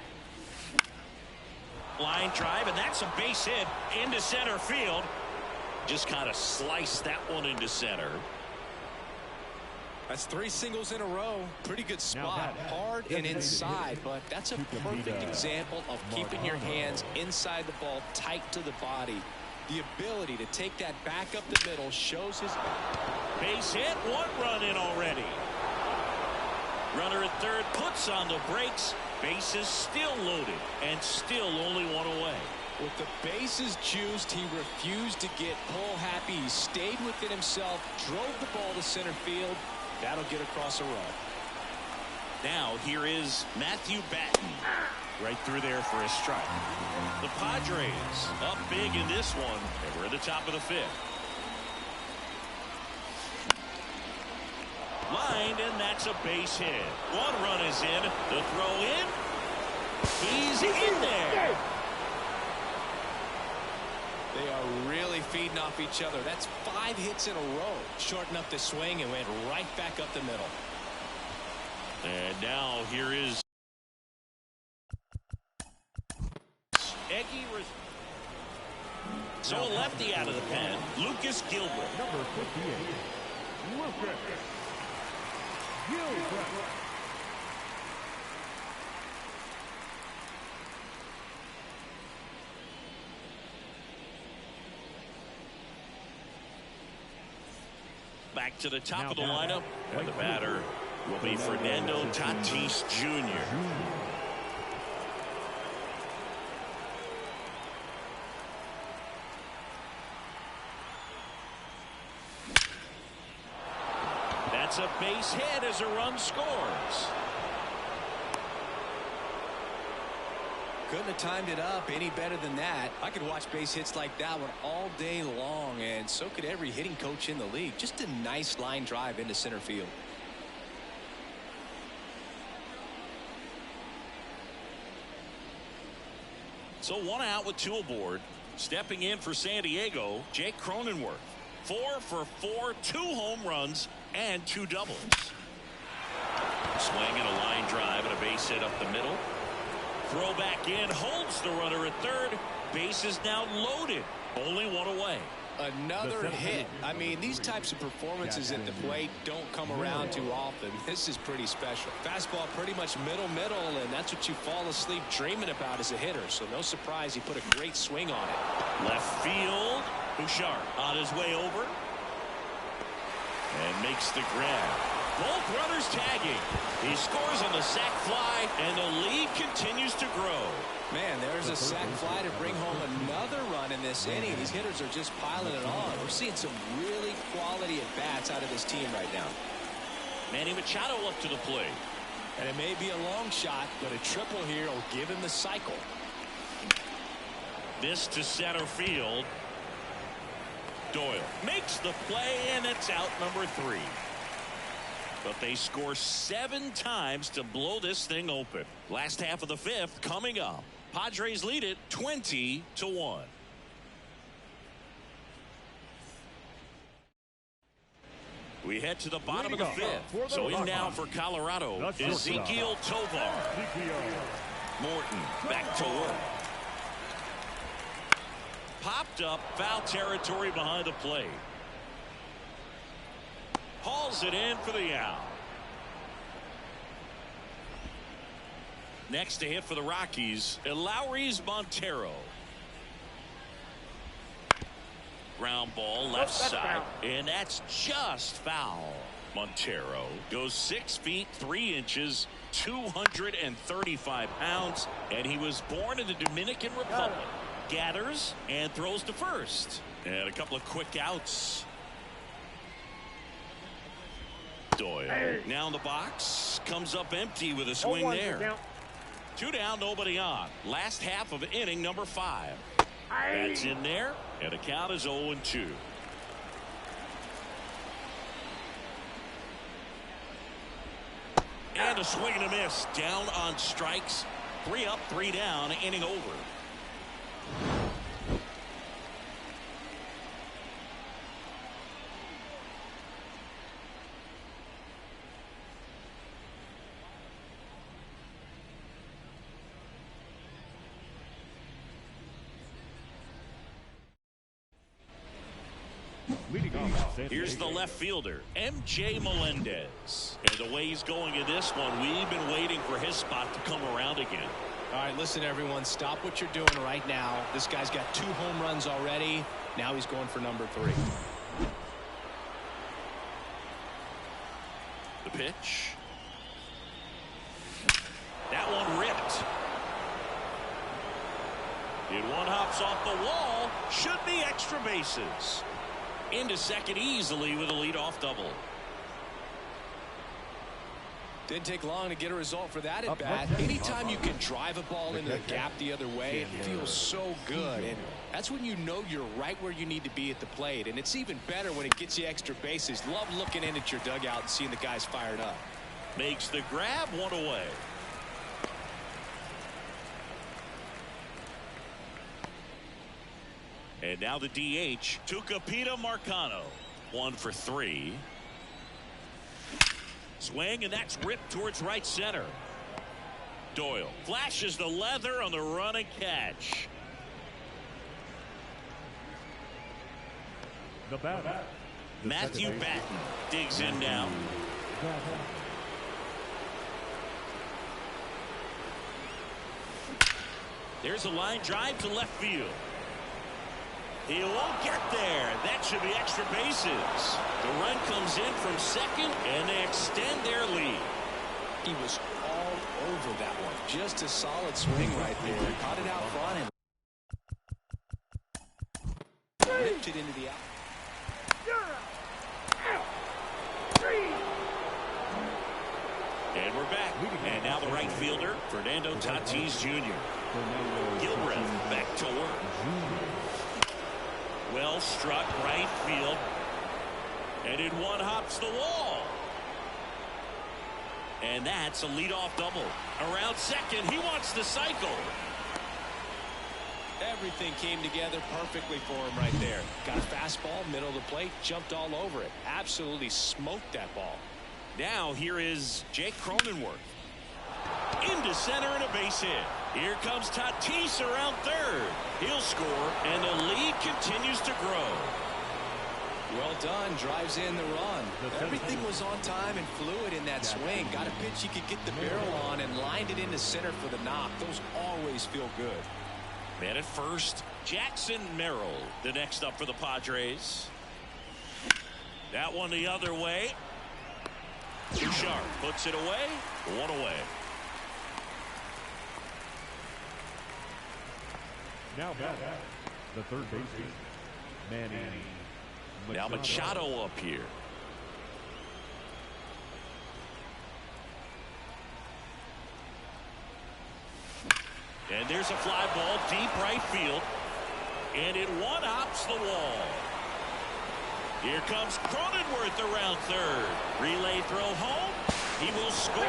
[SPEAKER 2] Line drive, and that's a base hit into center field. Just kind of sliced that one into center.
[SPEAKER 3] That's 3 singles in a row. Pretty good spot. Hard and inside, but that's a perfect example of keeping your hands inside the ball, tight to the body. The ability to take that back up the middle shows his
[SPEAKER 2] base hit, 1 run in already. Runner at third puts on the brakes. Bases still loaded and still only 1 away.
[SPEAKER 3] With the bases juiced, he refused to get pull happy. He stayed within himself, drove the ball to center field. That'll get across a run.
[SPEAKER 2] Now here is Matthew Batten. Right through there for a strike. The Padres up big in this one. And we're at the top of the 5th. Lined, and that's a base hit. 1 run is in. The throw in. He's in there.
[SPEAKER 3] They are really feeding off each other. That's 5 hits in a row. Shortened up the swing and went right back up the middle.
[SPEAKER 2] And now here is Eggy. So a lefty out of the pen, Lucas Gilbert.
[SPEAKER 4] Number 58, Lucas Gilbert.
[SPEAKER 2] Back to the top of the lineup, and the batter will be Fernando Tatis Jr. That's a base hit as a run scores.
[SPEAKER 3] Couldn't have timed it up any better than that. I could watch base hits like that one all day long, and so could every hitting coach in the league. Just a nice line drive into center field.
[SPEAKER 2] So 1 out with 2 aboard. Stepping in for San Diego, Jake Cronenworth. 4 for 4, 2 home runs and 2 doubles. Swing and a line drive and a base hit up the middle. Throw back in, holds the runner at third. Base is now loaded. Only 1 away.
[SPEAKER 3] Another hit. I mean, these types of performances at the plate don't come around too often. This is pretty special. Fastball pretty much middle, and that's what you fall asleep dreaming about as a hitter. So no surprise he put a great swing on it.
[SPEAKER 2] Left field. Bouchard on his way over. And makes the grab. Both runners tagging. He scores on the sac fly, and the lead continues to grow.
[SPEAKER 3] Man, there's a sac fly to bring home another run in this inning. These hitters are just piling it on. We're seeing some really quality at-bats out of this team right now.
[SPEAKER 2] Manny Machado up to the plate.
[SPEAKER 3] And it may be a long shot, but a triple here will give him the cycle.
[SPEAKER 2] This to center field. Doyle makes the play, and it's out number 3. But they score 7 times to blow this thing open. Last half of the 5th coming up. Padres lead it 20-1. We head to the bottom of the 5th. So in now for Colorado, Ezequiel Tovar. Morton back to work. Popped up, foul territory behind the plate. Hauls it in for the out. Next to hit for the Rockies, Eleuris Montero. Ground ball left side, and that's just foul. Montero goes 6 feet 3 inches, 235 pounds, and he was born in the Dominican Republic. Gathers and throws to first, and a couple of quick outs. Doyle now in the box, comes up empty with a swing there. 2 down, nobody on. Last half of inning number 5. That's in there, and the count is 0-2. And a swing and a miss, down on strikes. 3 up, 3 down, inning over.
[SPEAKER 4] Leading off,
[SPEAKER 2] Here's the left fielder, M.J. Melendez. And the way he's going in this one, we've been waiting for his spot to come around again.
[SPEAKER 3] All right, listen, everyone, stop what you're doing right now. This guy's got 2 home runs already. Now he's going for number 3.
[SPEAKER 2] The pitch. That one ripped. And one hops off the wall. Should be extra bases. Into second easily with a leadoff double.
[SPEAKER 3] Didn't take long to get a result for that at bat. Anytime you can drive a ball into the gap the other way, it feels so good. And that's when you know you're right where you need to be at the plate. And it's even better when it gets you extra bases. Love looking in at your dugout and seeing the guys fired up.
[SPEAKER 2] Makes the grab, 1 away. And now the DH, Tucupita Marcano. 1 for 3. Swing, and that's ripped towards right center. Doyle flashes the leather on the run and catch.
[SPEAKER 4] The batter.
[SPEAKER 2] Matthew Batten digs in now. There's a line drive to left field. He won't get there. That should be extra bases. The run comes in from second, and they extend their lead.
[SPEAKER 3] He was all over that one. Just a solid swing right there. Caught it out front and ripped it into the out.
[SPEAKER 2] And we're back. And now the right fielder, Fernando Tatis Jr. Gilbreth back to work. Well struck right field. And in one hops the wall. And that's a leadoff double. Around second, he wants to cycle.
[SPEAKER 3] Everything came together perfectly for him right there. Got a fastball, middle of the plate, jumped all over it. Absolutely smoked that ball.
[SPEAKER 2] Now here is Jake Cronenworth. Into center and a base hit. Here comes Tatis around third. He'll score, and the lead continues to grow.
[SPEAKER 3] Well done. Drives in the run. Everything was on time and fluid in that swing. Got a pitch he could get the barrel on and lined it into center for the knock. Those always feel good.
[SPEAKER 2] Man at first, Jackson Merrill, the next up for the Padres. That one the other way. Bouchard puts it away. 1 away.
[SPEAKER 4] Now back, the third baseman, Manny Machado.
[SPEAKER 2] Now Machado up here. And there's a fly ball deep right field. And it one hops the wall. Here comes Cronenworth around third. Relay throw home. He will score.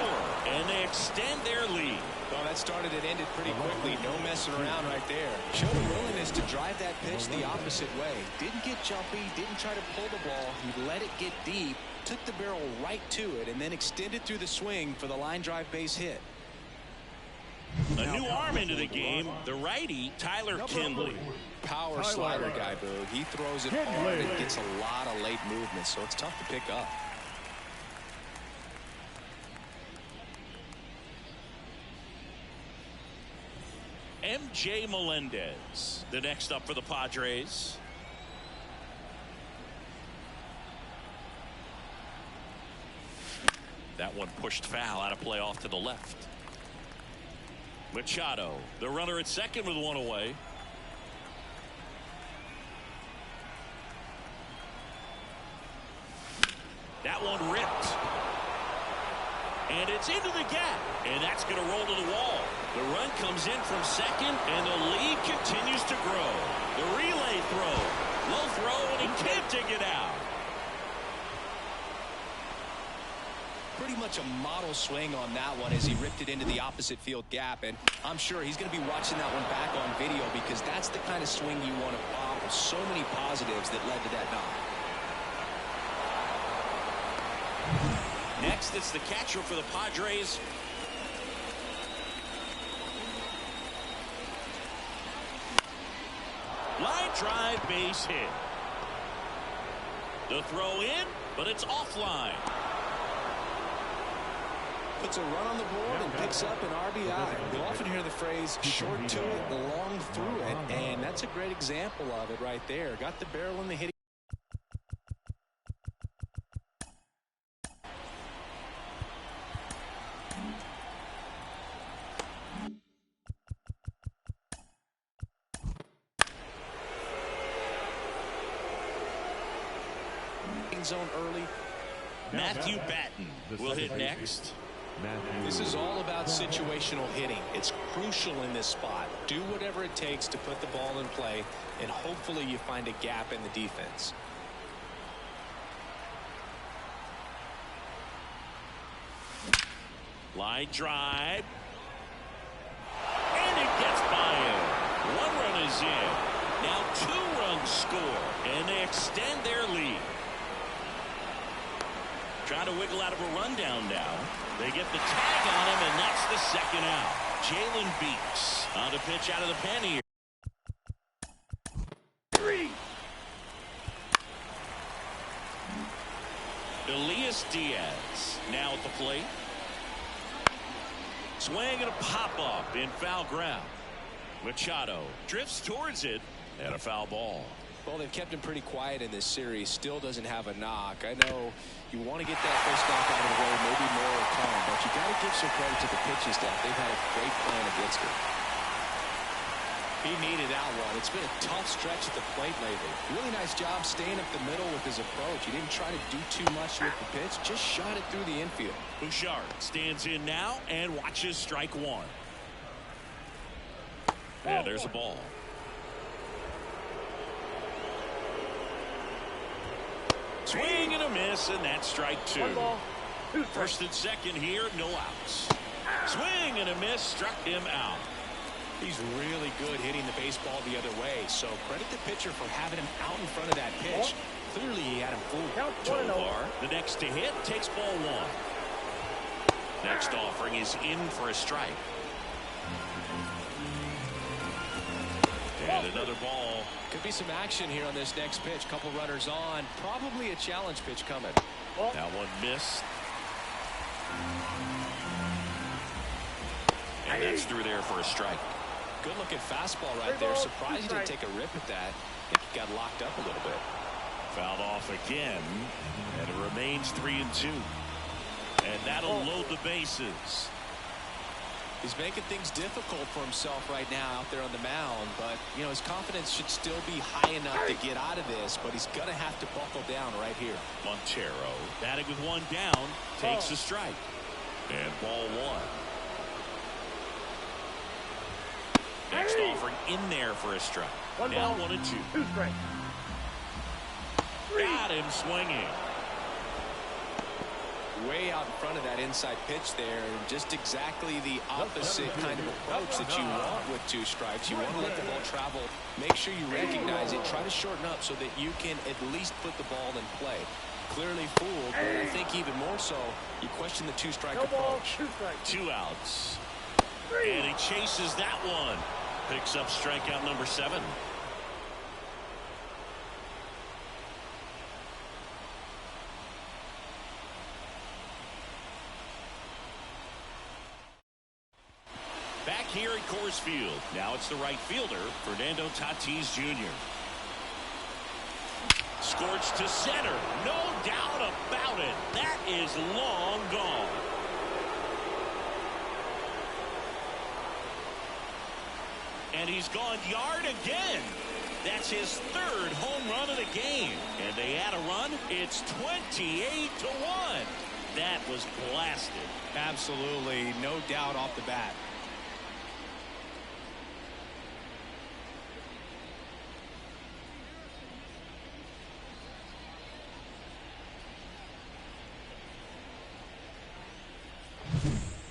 [SPEAKER 2] And they extend their lead.
[SPEAKER 3] Well, that started and ended pretty quickly. No messing around right there. Showed a willingness to drive that pitch the opposite way. Didn't get jumpy. Didn't try to pull the ball. He let it get deep. Took the barrel right to it. And then extended through the swing for the line drive base hit.
[SPEAKER 2] A new arm into the game. The righty, Tyler Kinley.
[SPEAKER 3] Power slider guy, Boo. He throws it hard and gets a lot of late movement, so it's tough to pick up.
[SPEAKER 2] M.J. Melendez, the next up for the Padres. That one pushed foul, out of play off to the left. Machado, the runner at second with 1 away. That one ripped. And it's into the gap. And that's going to roll to the wall. The run comes in from second, and the lead continues to grow. The relay throw. Low throw, and he can't dig it out.
[SPEAKER 3] Pretty much a model swing on that one as he ripped it into the opposite field gap. And I'm sure he's going to be watching that one back on video because that's the kind of swing you want to pop with so many positives that led to that knock.
[SPEAKER 2] Next, it's the catcher for the Padres. Line drive, base hit. The throw in, but it's offline.
[SPEAKER 3] Puts a run on the board and picks up an RBI. You'll often hear the phrase short to it, long through it, and that's a great example of it right there. Got the barrel in the hitting zone early.
[SPEAKER 2] Matthew Batten will hit next.
[SPEAKER 3] This is all about situational hitting. It's crucial in this spot. Do whatever it takes to put the ball in play, and hopefully you find a gap in the defense.
[SPEAKER 2] Line drive. And it gets by him. One run is in. Now 2 runs score, and they extend their lead. Trying to wiggle out of a rundown now. They get the tag on him, and that's the second out. Jalen Beeks on the pitch out of the pen here.
[SPEAKER 5] 3.
[SPEAKER 2] Elias Diaz now at the plate. Swing and a pop-up in foul ground. Machado drifts towards it, and a foul ball.
[SPEAKER 3] Well, they've kept him pretty quiet in this series. Still doesn't have a knock. I know you want to get that first knock out of the way. Maybe more will come. But you got to give some credit to the pitching staff. They've had a great plan against him. He needed that one. It's been a tough stretch at the plate lately. Really nice job staying up the middle with his approach. He didn't try to do too much with the pitch. Just shot it through the infield.
[SPEAKER 2] Bouchard stands in now and watches strike 1. And there's a ball. Swing and a miss, and that's strike 2.
[SPEAKER 5] 1 ball, 2 strikes.
[SPEAKER 2] First and second here, no outs. Swing and a miss, struck him out.
[SPEAKER 3] He's really good hitting the baseball the other way, so credit the pitcher for having him out in front of that pitch. Clearly he had him fooled.
[SPEAKER 5] Count 1-0.
[SPEAKER 2] Tovar, the next to hit, takes ball 1. Next offering is in for a strike. And another ball.
[SPEAKER 3] Could be some action here on this next pitch. Couple runners on. Probably a challenge pitch coming.
[SPEAKER 2] That one missed. And that's through there for a strike.
[SPEAKER 3] Good looking fastball right there. Surprised he didn't take a rip at that. I think he got locked up a little bit.
[SPEAKER 2] Fouled off again. And it remains 3-2. And that'll load the bases.
[SPEAKER 3] He's making things difficult for himself right now out there on the mound, but you know his confidence should still be high enough to get out of this, but he's gonna have to buckle down right here.
[SPEAKER 2] Montero batting with 1 down, takes a strike. And ball 1. Next offering in there for a strike.
[SPEAKER 5] 1
[SPEAKER 2] now
[SPEAKER 5] ball,
[SPEAKER 2] 1-2.
[SPEAKER 5] 2 strikes.
[SPEAKER 2] Got him swinging.
[SPEAKER 3] Way out in front of that inside pitch there, and just exactly the opposite kind of approach that you want with 2 strikes. You want to let the ball travel, make sure you recognize it, try to shorten up so that you can at least put the ball in play. Clearly fooled, but I think even more so, you question the 2-strike approach.
[SPEAKER 5] 2 strikes.
[SPEAKER 2] 2 outs. And he chases that one. Picks up strikeout number 7. Back here at Coors Field. Now it's the right fielder, Fernando Tatis Jr. Scorched to center. No doubt about it. That is long gone. And he's gone yard again. That's his 3rd home run of the game. And they add a run. It's 28-1. That was blasted.
[SPEAKER 3] Absolutely, no doubt off the bat.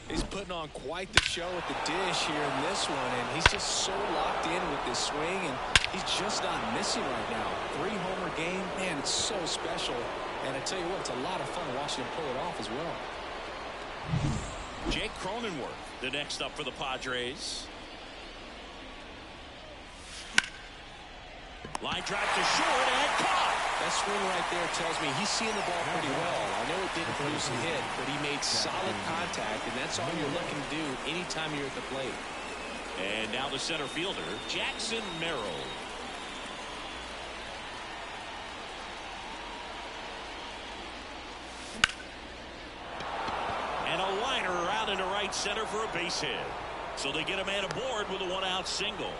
[SPEAKER 3] He's putting on quite the show at the dish here in this one, and he's just so locked in with this swing, and he's just not missing right now. 3-homer game, man, it's so special. And I tell you what, it's a lot of fun watching him pull it off as well.
[SPEAKER 2] Jake Cronenworth, the next up for the Padres. Line drive to short and caught.
[SPEAKER 3] That swing right there tells me he's seeing the ball pretty well. I know it didn't produce a hit, but he made solid contact, and that's all you're looking to do anytime you're at the plate.
[SPEAKER 2] And now the center fielder, Jackson Merrill. And a liner out into right center for a base hit. So they get a man aboard with a one-out single.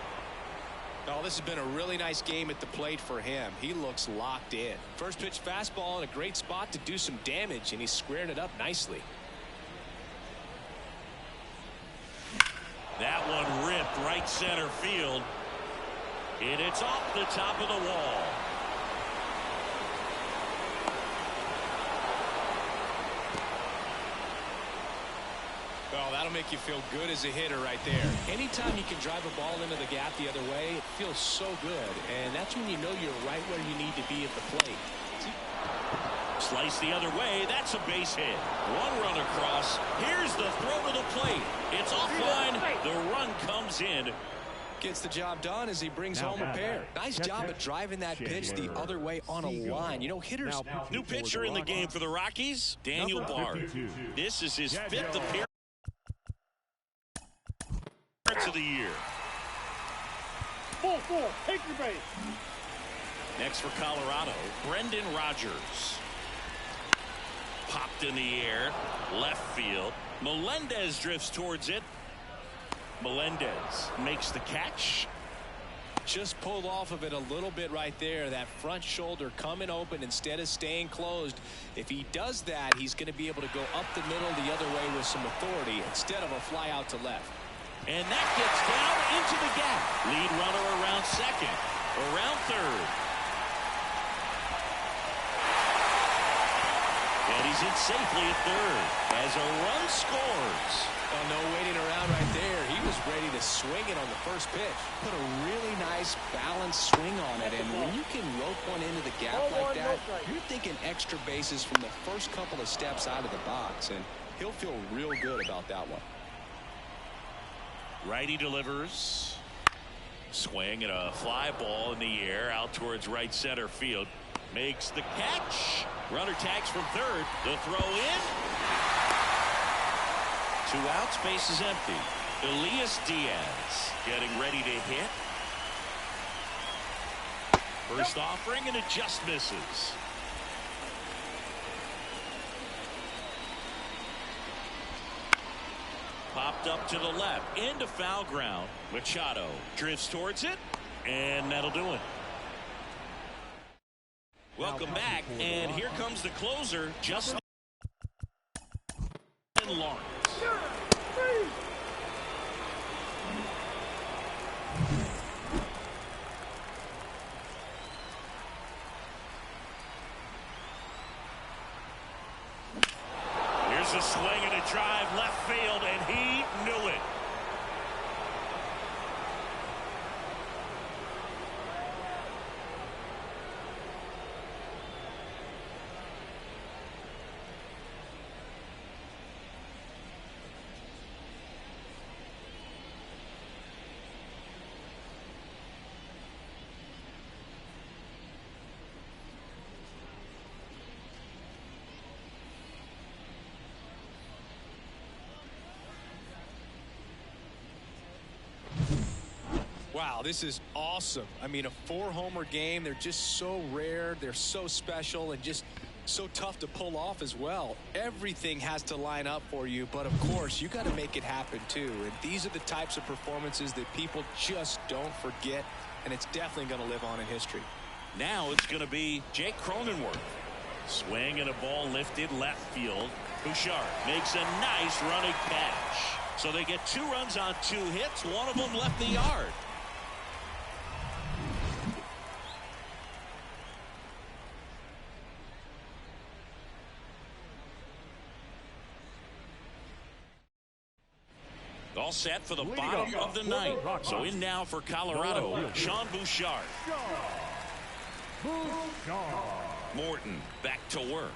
[SPEAKER 3] Oh, this has been a really nice game at the plate for him. He looks locked in. First pitch fastball in a great spot to do some damage, and he's squaring it up nicely.
[SPEAKER 2] That one ripped right center field. And it's off the top of the wall.
[SPEAKER 3] Well, that'll make you feel good as a hitter right there. Anytime you can drive a ball into the gap the other way, it feels so good. And that's when you know you're right where you need to be at the plate.
[SPEAKER 2] Slice the other way. That's a base hit. One run across. Here's the throw to the plate. It's offline. The run comes in.
[SPEAKER 3] Gets the job done as he brings home a pair. Nice job of driving that pitch the other way on a line. You know, hitters.
[SPEAKER 2] New pitcher in the game for the Rockies, Daniel Bard. This is his 5th appearance of the year.
[SPEAKER 5] Full, take your base.
[SPEAKER 2] Next for Colorado, Brendan Rodgers. Popped in the air, left field. Melendez drifts towards it. Melendez makes the catch.
[SPEAKER 3] Just pulled off of it a little bit right there. That front shoulder coming open instead of staying closed. If he does that, he's going to be able to go up the middle the other way with some authority instead of a fly out to left.
[SPEAKER 2] And that gets down into the gap. Lead runner around second, around third. And he's in safely at third as a run scores.
[SPEAKER 3] Well, no waiting around right there. He was ready to swing it on the first pitch. Put a really nice balanced swing on it. And when you can rope one into the gap like that, you're thinking extra bases from the first couple of steps out of the box. And he'll feel real good about that one.
[SPEAKER 2] Righty delivers. Swing and a fly ball in the air out towards right center field. Makes the catch. Runner tags from third. The throw in. 2 outs, base is empty. Elias Diaz getting ready to hit. First offering and it just misses. Popped up to the left into foul ground. Machado drifts towards it, and that'll do it. Welcome back, and here comes the closer, Justin Lawrence. Here's a swing and a drive left field, and he knew it.
[SPEAKER 3] Wow, this is awesome. I mean, a 4-homer game. They're just so rare. They're so special and just so tough to pull off as well. Everything has to line up for you, but of course, you got to make it happen too. And these are the types of performances that people just don't forget, and it's definitely going to live on in history.
[SPEAKER 2] Now it's going to be Jake Cronenworth. Swing and a ball lifted left field. Bouchard makes a nice running catch. So they get 2 runs on 2 hits. One of them left the yard. All set for the bottom of the 9th. So in now for Colorado, Sean Bouchard. Morton back to work.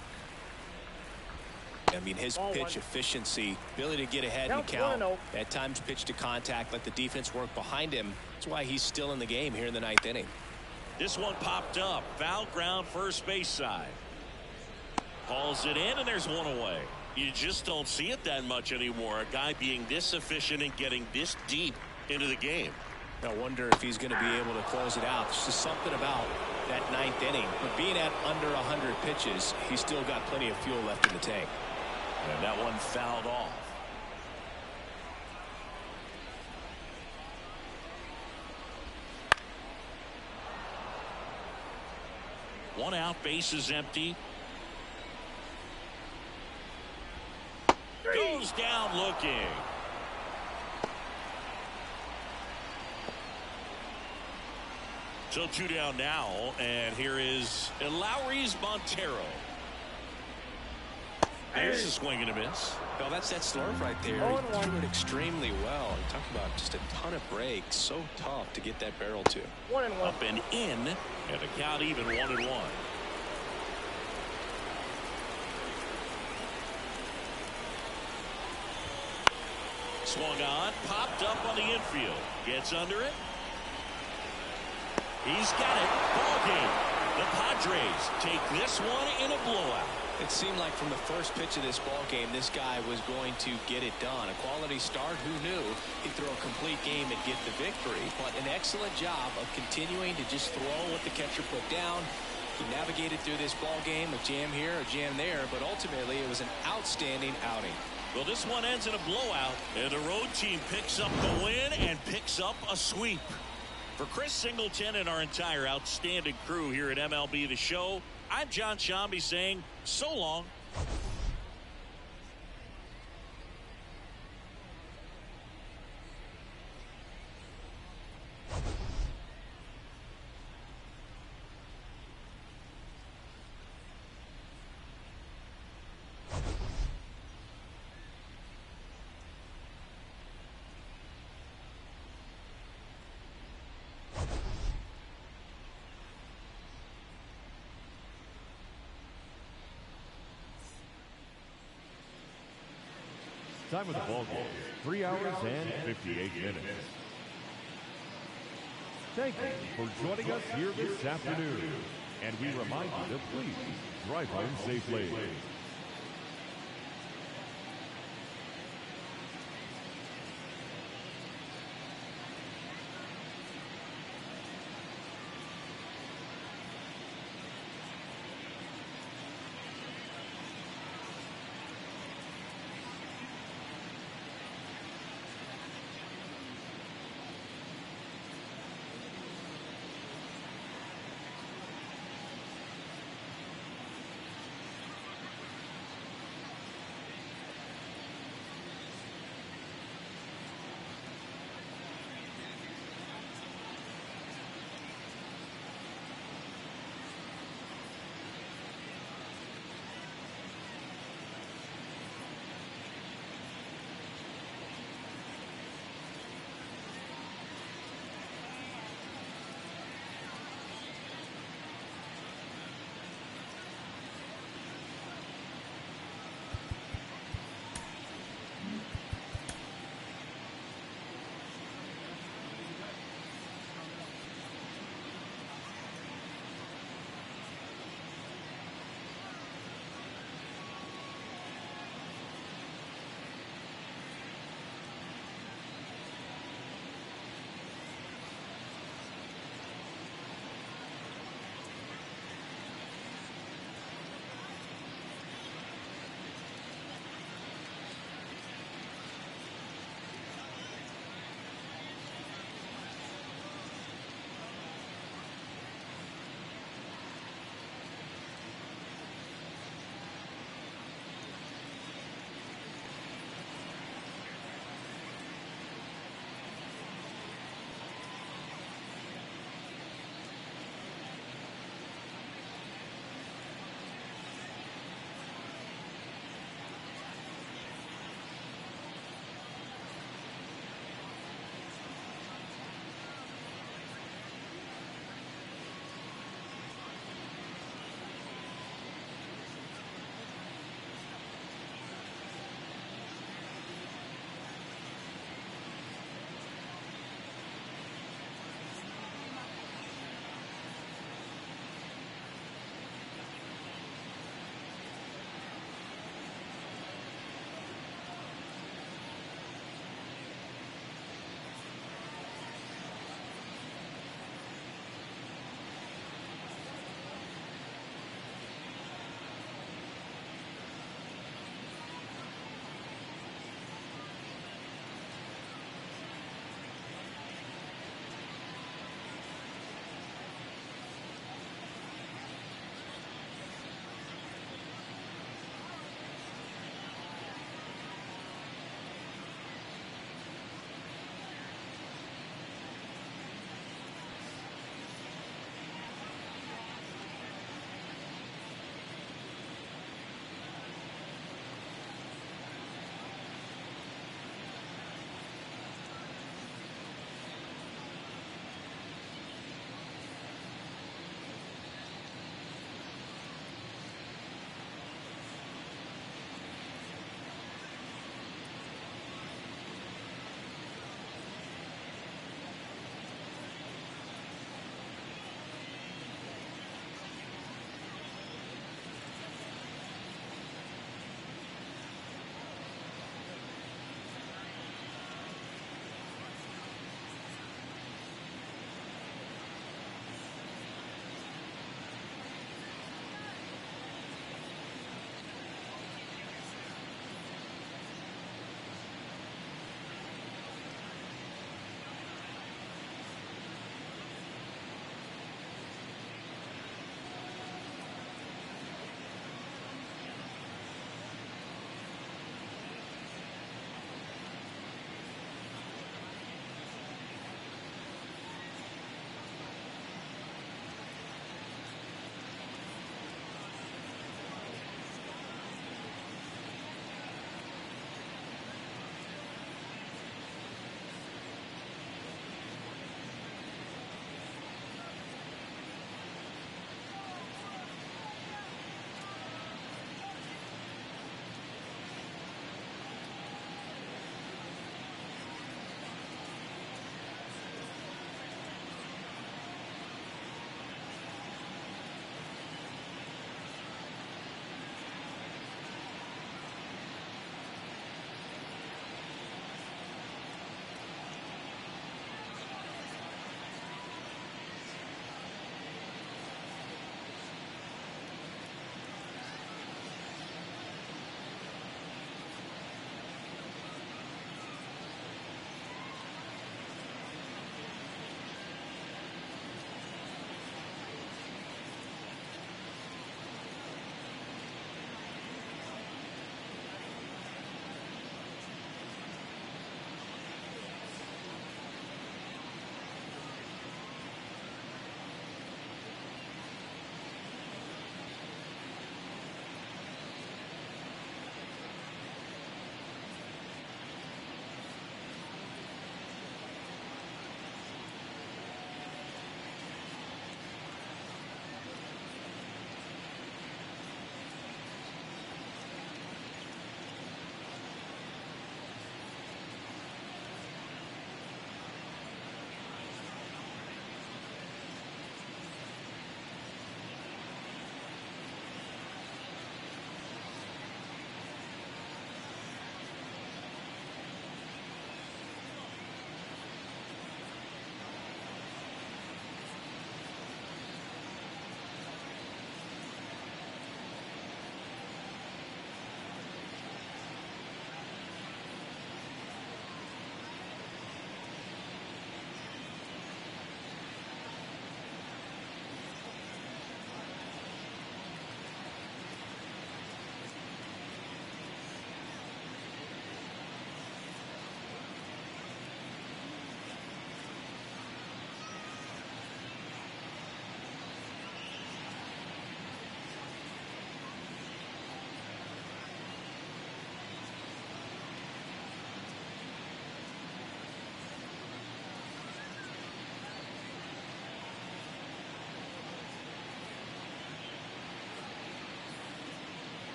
[SPEAKER 3] I mean, his pitch efficiency, ability to get ahead and count, at times pitch to contact, let the defense work behind him. That's why he's still in the game here in the 9th inning.
[SPEAKER 2] This one popped up. Foul ground first base side. Hauls it in, and there's one away. You just don't see it that much anymore. A guy being this efficient and getting this deep into the game.
[SPEAKER 3] I wonder if he's going to be able to close it out. There's just something about that ninth inning. But being at under 100 pitches, he's still got plenty of fuel left in the tank.
[SPEAKER 2] And that one fouled off. One out, base is empty. Goes down looking. So 2 down now, and here is Lowry's Montero. There's a swing and a miss.
[SPEAKER 3] Well, that's that slurve right there. He threw it extremely well. Talk about just a ton of breaks. So tough to get that barrel to.
[SPEAKER 5] 1-1.
[SPEAKER 2] Up and in, and the count even 1-1. Swung on, popped up on the infield. Gets under it. He's got it. Ball game. The Padres take this one in a blowout.
[SPEAKER 3] It seemed like from the first pitch of this ball game, this guy was going to get it done. A quality start. Who knew he'd throw a complete game and get the victory? But an excellent job of continuing to just throw what the catcher put down. He navigated through this ball game, a jam here, a jam there, but ultimately it was an outstanding outing.
[SPEAKER 2] Well, this one ends in a blowout, and the road team picks up the win and picks up a sweep. For Chris Singleton and our entire outstanding crew here at MLB The Show, I'm John Shambi saying so long.
[SPEAKER 4] Time of the ball game, 3 hours and 58 minutes. Thank you for joining us here this afternoon. And we remind you to please drive home safely.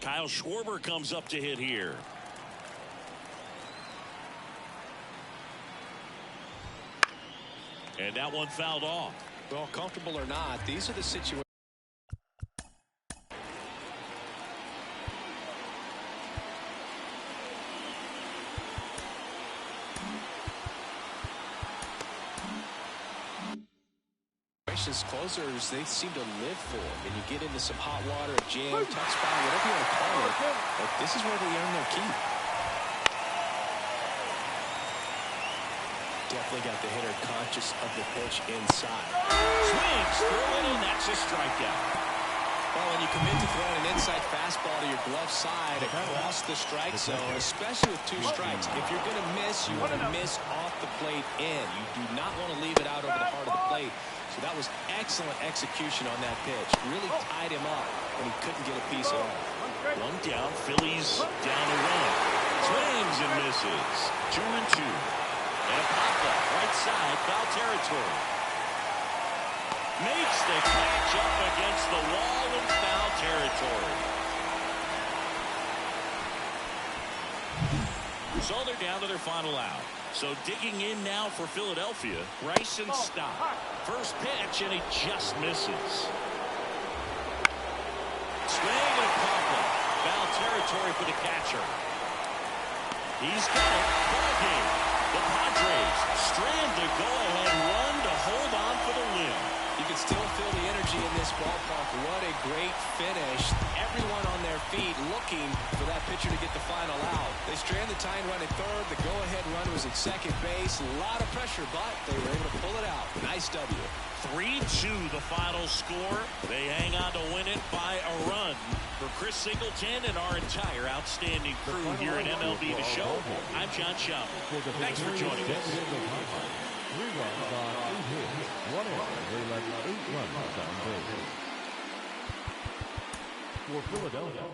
[SPEAKER 2] Kyle Schwarber comes up to hit here. And that one fouled off.
[SPEAKER 3] Well, comfortable or not, these are the situations. Closers, they seem to live for. And you get into some hot water, a jam, tough spot, whatever you want to call it. But this is where they earn their keep. Definitely got the hitter conscious of the pitch inside.
[SPEAKER 2] Swings through it, and that's a strikeout.
[SPEAKER 3] Well, when you commit to throwing an inside fastball to your glove side across the strike zone, especially with two strikes, if you're going to miss, you want to miss off the plate in. You do not want to leave it out over the heart of the plate. So that was excellent execution on that pitch. Really tied him up when he couldn't get a piece at all.
[SPEAKER 2] One down, Phillies down to one. Swings and misses. 2-2. And a pop-up right side, foul territory. Makes the catch up against the wall in foul territory. So they're down to their final out. So digging in now for Philadelphia, Bryson Stott. First pitch, and he just misses. Swing and pop up. Foul territory for the catcher. He's got it. Ball game. The Padres strand the go-ahead run to hold on for the win.
[SPEAKER 3] You can still feel the energy in this ballpark. What a great finish. Everyone on their feet looking for that pitcher to get the final out. They strand the tying run at third. The go-ahead run was at second base. A lot of pressure, but they were able to pull it out. Nice W.
[SPEAKER 2] 3-2 the final score. They hang on to win it by a run. For Chris Singleton and our entire outstanding crew here at MLB The Show, I'm John Chavis. Thanks for joining us.
[SPEAKER 4] 3 runs on 8 hits, 1 error. They left 8 runs on base. For Philadelphia.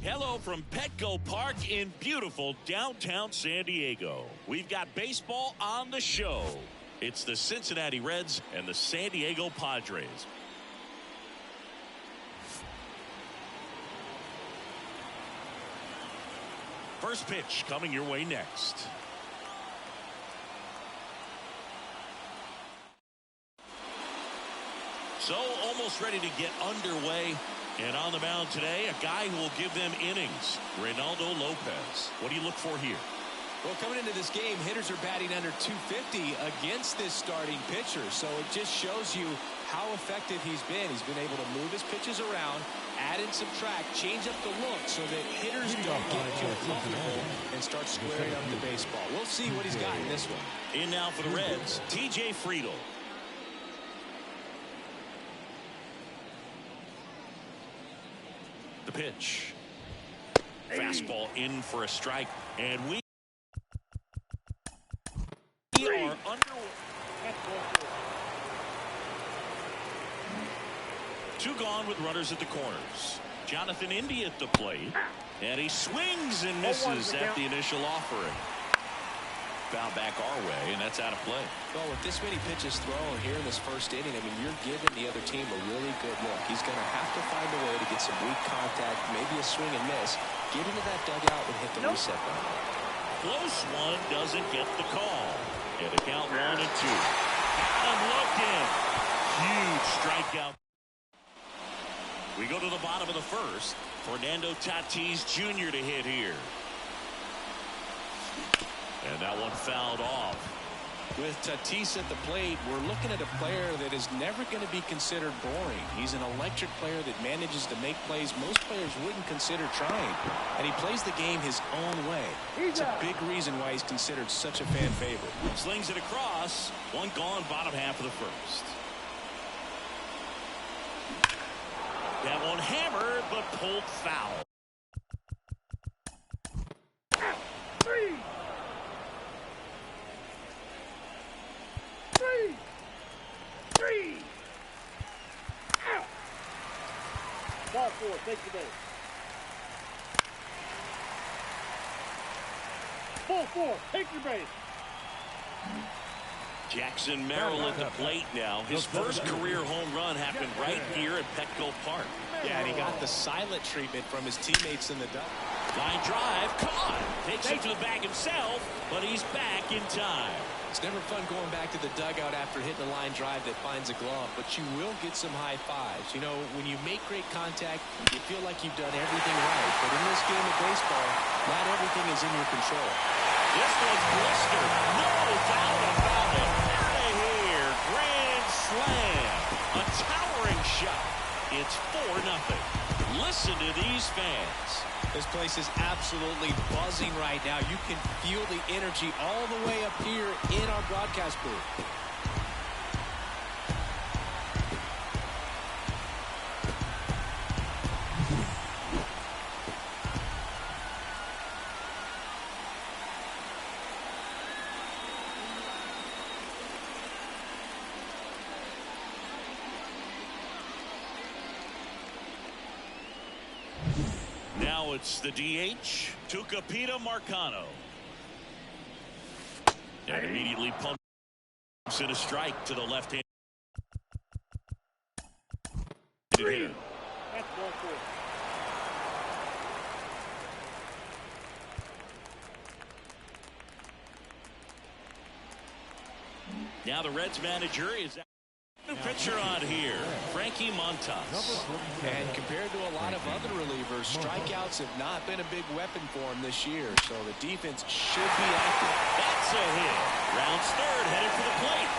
[SPEAKER 2] Hello from Petco Park in beautiful downtown San Diego. We've got baseball on the show. It's the Cincinnati Reds and the San Diego Padres. First pitch coming your way next. So almost ready to get underway. And on the mound today, a guy who will give them innings, Reynaldo Lopez. What do you look for here?
[SPEAKER 3] Well, coming into this game, hitters are batting under 250 against this starting pitcher. So it just shows you how effective he's been. He's been able to move his pitches around, add and subtract, change up the look so that hitters don't get too comfortable and start squaring up the baseball. We'll see what he's got in this one.
[SPEAKER 2] In now for the Reds, TJ Friedl. The pitch. Fastball in for a strike. And we are underway. 2 gone with runners at the corners. Jonathan Indy at the plate. And he swings and misses at the initial offering. foul back our way, and that's out of play.
[SPEAKER 3] Well, with this many pitches thrown here in this first inning, I mean, you're giving the other team a really good look. He's going to have to find a way to get some weak contact, maybe a swing and miss, get into that dugout and hit the reset button.
[SPEAKER 2] Close one, doesn't get the call. Yeah, the count 1-2. Got him looking. Huge strikeout. We go to the bottom of the first. Fernando Tatis Jr. to hit here. And that one fouled off.
[SPEAKER 3] With Tatis at the plate, we're looking at a player that is never going to be considered boring. He's an electric player that manages to make plays most players wouldn't consider trying. And he plays the game his own way. It's a big reason why he's considered such a fan favorite.
[SPEAKER 2] Slings it across. One gone, bottom half of the first. That one hammered, but pulled foul.
[SPEAKER 5] Ball 4, take the base. Ball 4, take your base.
[SPEAKER 2] Jackson Merrill at the plate now. His first career home run happened right here at Petco Park.
[SPEAKER 3] Yeah, and he got the silent treatment from his teammates in the dugout.
[SPEAKER 2] Line drive, caught. Takes it to the bag himself, but he's back in time.
[SPEAKER 3] It's never fun going back to the dugout after hitting a line drive that finds a glove, but you will get some high fives. You know, when you make great contact, you feel like you've done everything right. But in this game of baseball, not everything is in your control.
[SPEAKER 2] This one's blistered. No doubt about it. Out of here. Grand slam. A towering shot. It's 4-0. Listen to these fans.
[SPEAKER 3] This place is absolutely buzzing right now. You can feel the energy all the way up here in our broadcast booth.
[SPEAKER 2] Now it's the DH, Tucupita Marcano. And immediately pumps in a strike to the left hand. Hitter.
[SPEAKER 5] That's ball 4.
[SPEAKER 2] Now the Reds manager is new pitcher on here, Frankie Montas.
[SPEAKER 3] And compared to a lot of other relievers, strikeouts have not been a big weapon for him this year, so the defense should be active.
[SPEAKER 2] That's a hit. Rounds third, headed for the plate.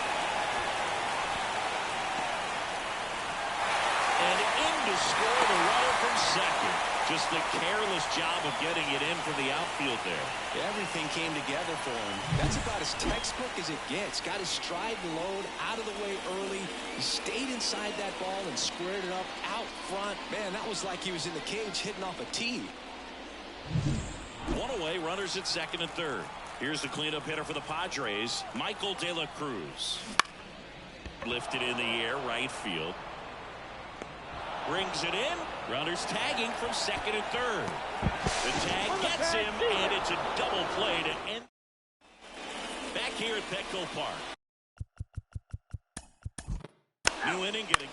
[SPEAKER 2] And in to score the runner from second. Just the careless job of getting it in from the outfield there.
[SPEAKER 3] Everything came together for him. That's about as textbook as it gets. Got his stride load out of the way early. He stayed inside that ball and squared it up out front. Man, that was like he was in the cage hitting off a tee.
[SPEAKER 2] One away, runners at second and third. Here's the cleanup hitter for the Padres, Michael De La Cruz. Lifted in the air, right field. Brings it in. Runners tagging from second and third. The tag gets him, and it's a double play to end. Back here at Petco Park. New inning getting.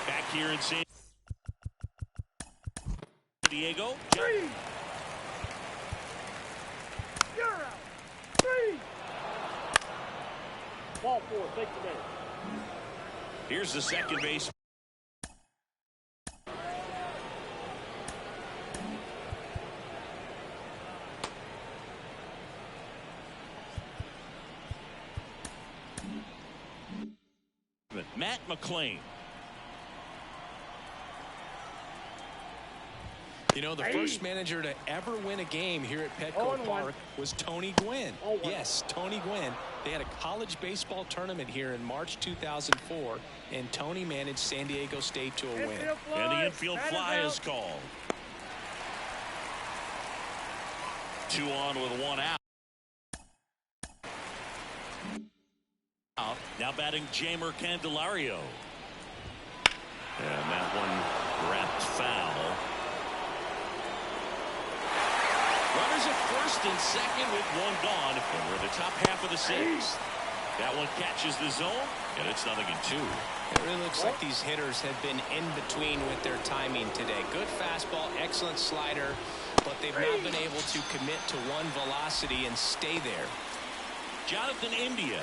[SPEAKER 2] Back here in San Diego.
[SPEAKER 5] Ball 4, take the base.
[SPEAKER 2] Here's the second base. Matt McClain.
[SPEAKER 3] You know, the first manager to ever win a game here at Petco Park was Tony Gwynn. Yes, Tony Gwynn. They had a college baseball tournament here in March 2004, and Tony managed San Diego State to a win.
[SPEAKER 2] And the infield fly is called. 2 on with 1 out. Now batting Jamer Candelario. And that one first and second with one gone. And we're in the top half of the sixth. That one catches the zone, and it's 0-2.
[SPEAKER 3] It really looks like these hitters have been in between with their timing today. Good fastball, excellent slider, but they've not been able to commit to one velocity and stay there.
[SPEAKER 2] Jonathan India.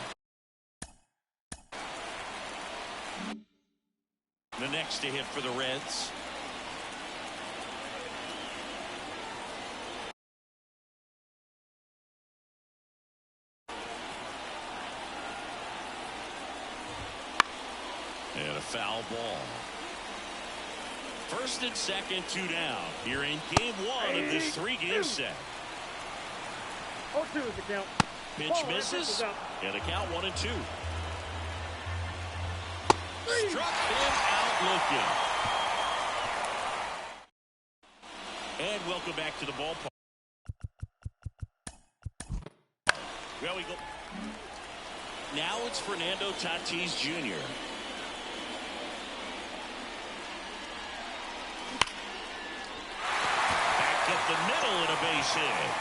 [SPEAKER 2] The next to hit for the Reds. And a foul ball. First and second, 2 down. Here in game 1 of this 3-game set.
[SPEAKER 5] 0-2 is the count.
[SPEAKER 2] Pitch misses. And the count 1-2. Struck him out looking. And welcome back to the ballpark. Well, we go. Now it's Fernando Tatis Jr. Backed up the middle and a base hit.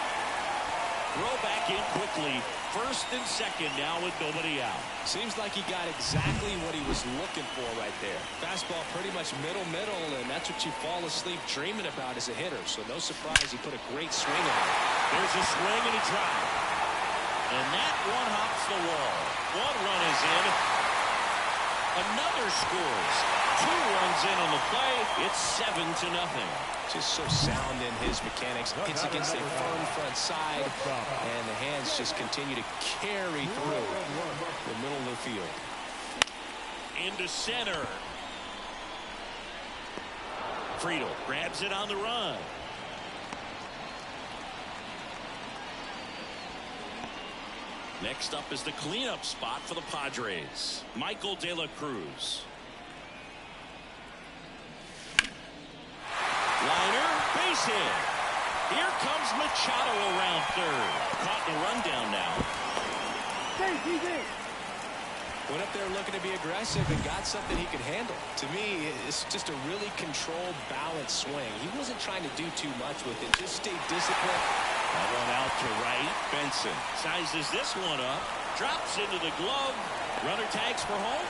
[SPEAKER 2] Throw back in quickly. First and second now with nobody out.
[SPEAKER 3] Seems like he got exactly what he was looking for right there. Fastball pretty much middle, and that's what you fall asleep dreaming about as a hitter. So no surprise he put a great swing on it.
[SPEAKER 2] There's a swing and a drive. And that one hops the wall. One run is in. Another scores. 2 runs in on the play. It's 7-0.
[SPEAKER 3] Just so sound in his mechanics. Hits against a firm front side, and the hands just continue to carry through the middle of the field.
[SPEAKER 2] Into center. Friedel grabs it on the run. Next up is the cleanup spot for the Padres. Michael De La Cruz. Liner, base hit. Here comes Machado around third. Caught in a rundown now.
[SPEAKER 3] Went up there looking to be aggressive and got something he could handle. To me, it's just a really controlled, balanced swing. He wasn't trying to do too much with it. Just stay disciplined.
[SPEAKER 2] That one out to right. Benson sizes this one up. Drops into the glove. Runner tags for home.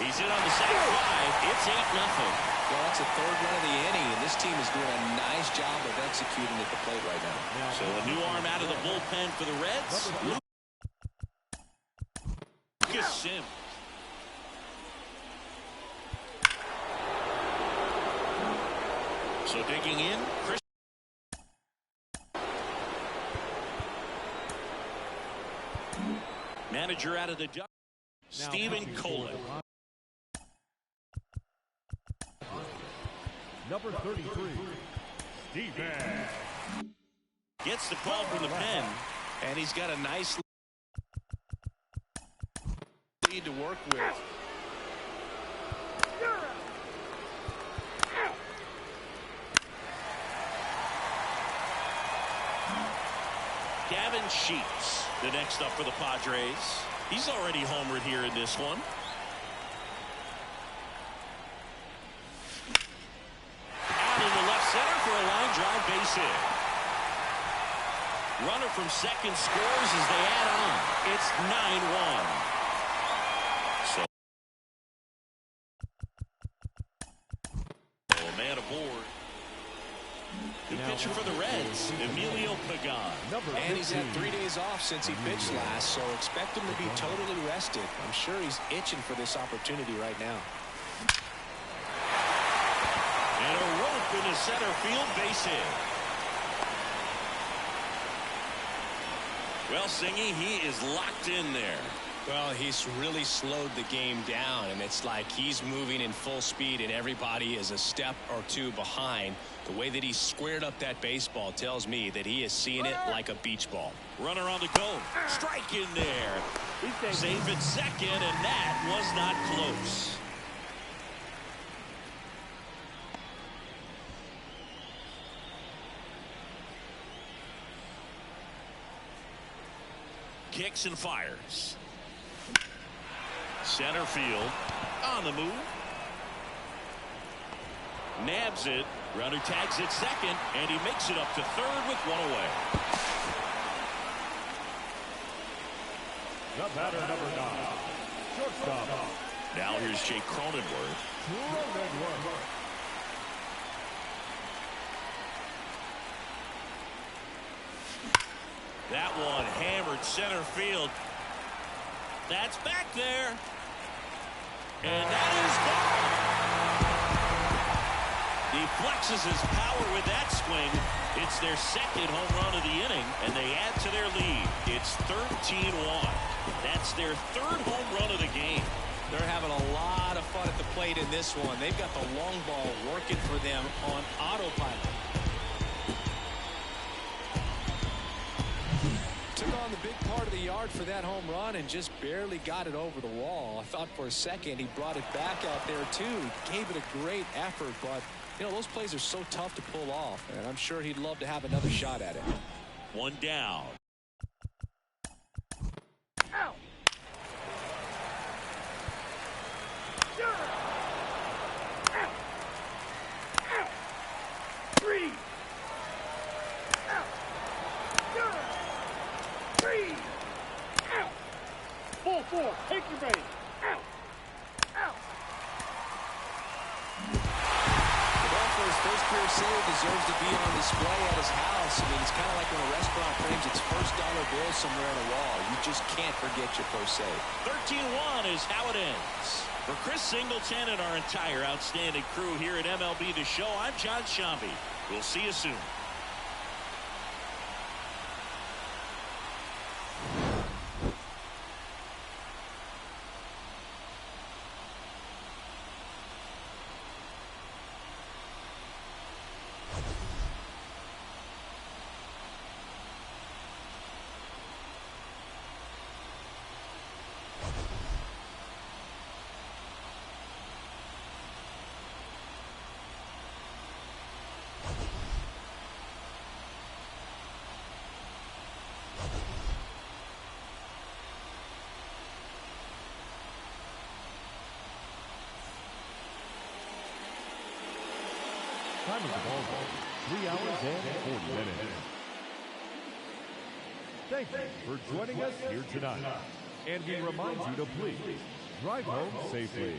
[SPEAKER 2] He's in on the sac fly. It's 8-0.
[SPEAKER 3] Well, that's the third run of the inning, and this team is doing a nice job of executing at the plate right now.
[SPEAKER 2] So a new arm out of the bullpen for the Reds. Lucas Sims. So digging in, Chris. Manager out of the Ducks, Stephen Colin.
[SPEAKER 4] Number 33, Steven.
[SPEAKER 2] Gets the call from the pen.
[SPEAKER 3] And he's got a nice lead to work with.
[SPEAKER 2] Gavin Sheets, the next up for the Padres. He's already homered here in this one. Out in the left center for a line drive base hit. Runner from second scores as they add on. It's 9-1. So, man aboard. New pitcher for the Reds, Emilio Pagan.
[SPEAKER 3] And he's had 3 days off since he pitched last, so expect him to be totally rested. I'm sure he's itching for this opportunity right now.
[SPEAKER 2] And a rope in the center field base hit. Well, Singy, he is locked in there.
[SPEAKER 3] Well, he's really slowed the game down, and it's like he's moving in full speed and everybody is a step or two behind. The way that he squared up that baseball tells me that he is seeing it like a beach ball.
[SPEAKER 2] Runner on the go. Strike in there. Safe at second, and that was not close. Kicks and fires. Center field on the move. Nabs it. Runner tags at second, and he makes it up to third with one away.
[SPEAKER 4] The batter, number 9, shortstop.
[SPEAKER 2] Now here's Jake Cronenworth. That one hammered center field. That's back there. And that is gone. He flexes his power with that swing. It's their second home run of the inning, and they add to their lead. It's 13-1. That's their third home run of the game.
[SPEAKER 3] They're having a lot of fun at the plate in this one. They've got the long ball working for them on autopilot. Took on the big part of the yard for that home run and just barely got it over the wall. I thought for a second he brought it back out there too. He gave it a great effort, but you know, those plays are so tough to pull off, and I'm sure he'd love to have another shot at it.
[SPEAKER 2] One down.
[SPEAKER 5] Out. Out. Out. 3. Out. 3. Out. 4-4. Take your base. Out. Out.
[SPEAKER 3] His first career save deserves to be on display at his house. I mean, it's kind of like when a restaurant frames its first dollar bill somewhere on a wall. You just can't forget your first save.
[SPEAKER 2] 13-1 is how it ends. For Chris Singleton and our entire outstanding crew here at MLB The Show, I'm John Shambi. We'll see you soon.
[SPEAKER 4] Time of the ball game, 3 hours and 40 minutes. Thank you for joining us here tonight. And we remind you to please drive home safely.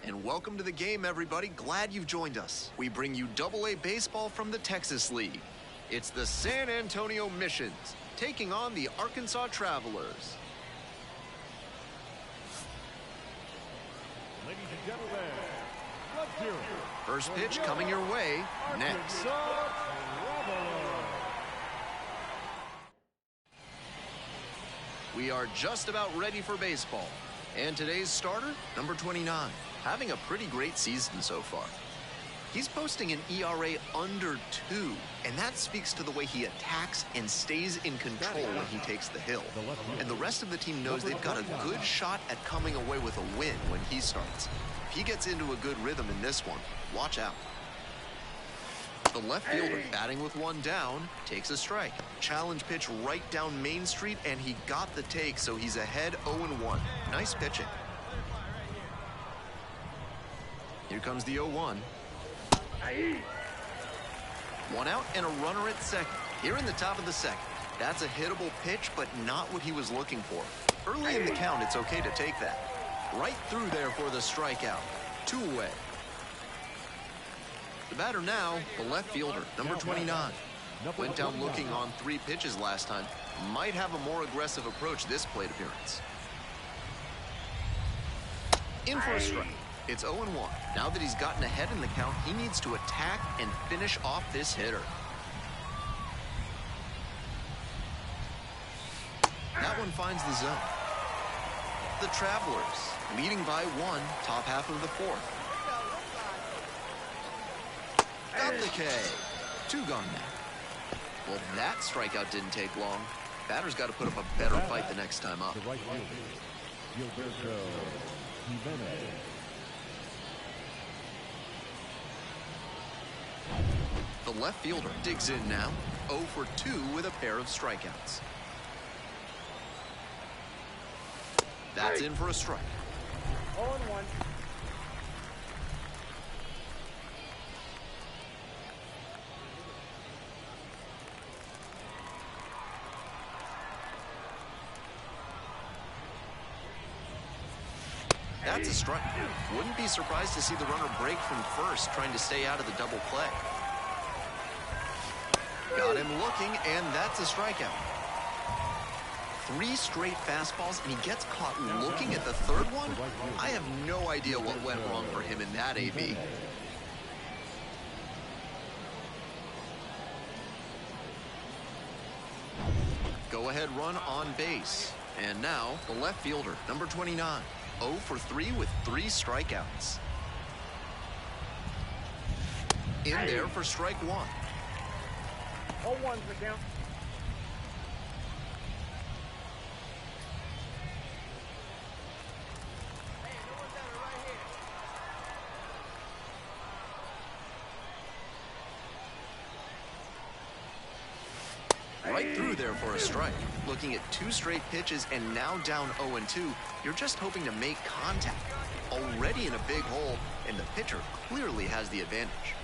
[SPEAKER 6] And welcome to the game, everybody. Glad you've joined us. We bring you AA baseball from the Texas League. It's the San Antonio Missions taking on the Arkansas Travelers.
[SPEAKER 4] Ladies and gentlemen, let's hear it.
[SPEAKER 6] First pitch coming your way next. We are just about ready for baseball. And today's starter, number 29, having a pretty great season so far. He's posting an ERA under 2, and that speaks to the way he attacks and stays in control when he takes the hill. And the rest of the team knows they've got a good shot at coming away with a win when he starts. If he gets into a good rhythm in this one, watch out. The left fielder, batting with one down, takes a strike. Challenge pitch right down Main Street, and he got the take, so he's ahead 0-1. Nice pitching. Here comes the 0-1. One out and a runner at second. Here in the top of the second. That's a hittable pitch, but not what he was looking for. Early in the count, it's okay to take that. Right through there for the strikeout. 2 away. The batter now, the left fielder, number 29. Went down looking on 3 pitches last time. Might have a more aggressive approach this plate appearance. In for a strike. It's 0-1. Now that he's gotten ahead in the count, he needs to attack and finish off this hitter. That one finds the zone. The Travelers leading by 1, top half of the 4th. Got the K. 2 gone now. Well, that strikeout didn't take long. Batter's got to put up a better fight the next time up. The left fielder digs in now. 0 for 2 with a pair of strikeouts. That's in for a strike.
[SPEAKER 5] 0-1.
[SPEAKER 6] That's a strike. Wouldn't be surprised to see the runner break from first, trying to stay out of the double play. Got him looking, and that's a strikeout. 3 straight fastballs, and he gets caught looking at the 3rd one? I have no idea what went wrong for him in that AB. Go-ahead run on base. And now, the left fielder, number 29. 0 for 3 with 3 strikeouts. In there for strike 1.
[SPEAKER 5] 0-1's the count.
[SPEAKER 6] Right through there for a strike. Looking at 2 straight pitches and now down 0-2, you're just hoping to make contact. Already in a big hole, and the pitcher clearly has the advantage.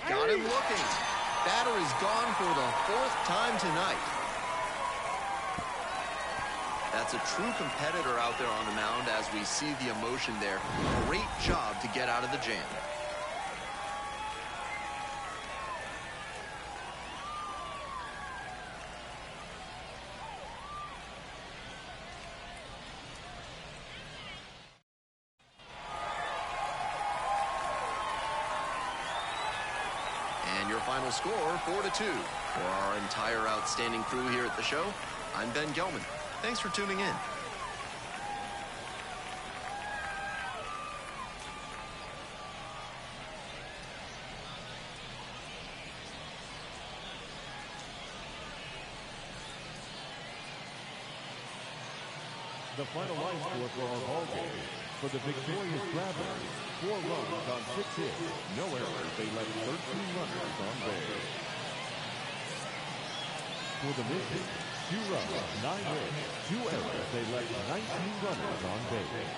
[SPEAKER 6] Got him looking. Batter is gone for the 4th time tonight. That's a true competitor out there on the mound as we see the emotion there. Great job to get out of the jam. And your final score, 4-2. For our entire outstanding crew here at the show, I'm Ben Gelman. Thanks for tuning in.
[SPEAKER 4] The final line score for our ball game. For the victorious Travelers, 4 runs on 6 hits, no errors. They left 13 runners on base. For the Mission, 2 runs, 9 hits, 2 errors. They left 19 runners on base.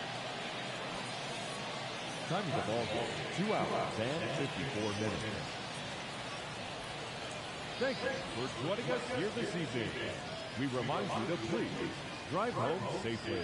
[SPEAKER 4] Time of the ball game, 2 hours and 54 minutes. Thank you for joining us here this evening. We remind you to please drive home safely.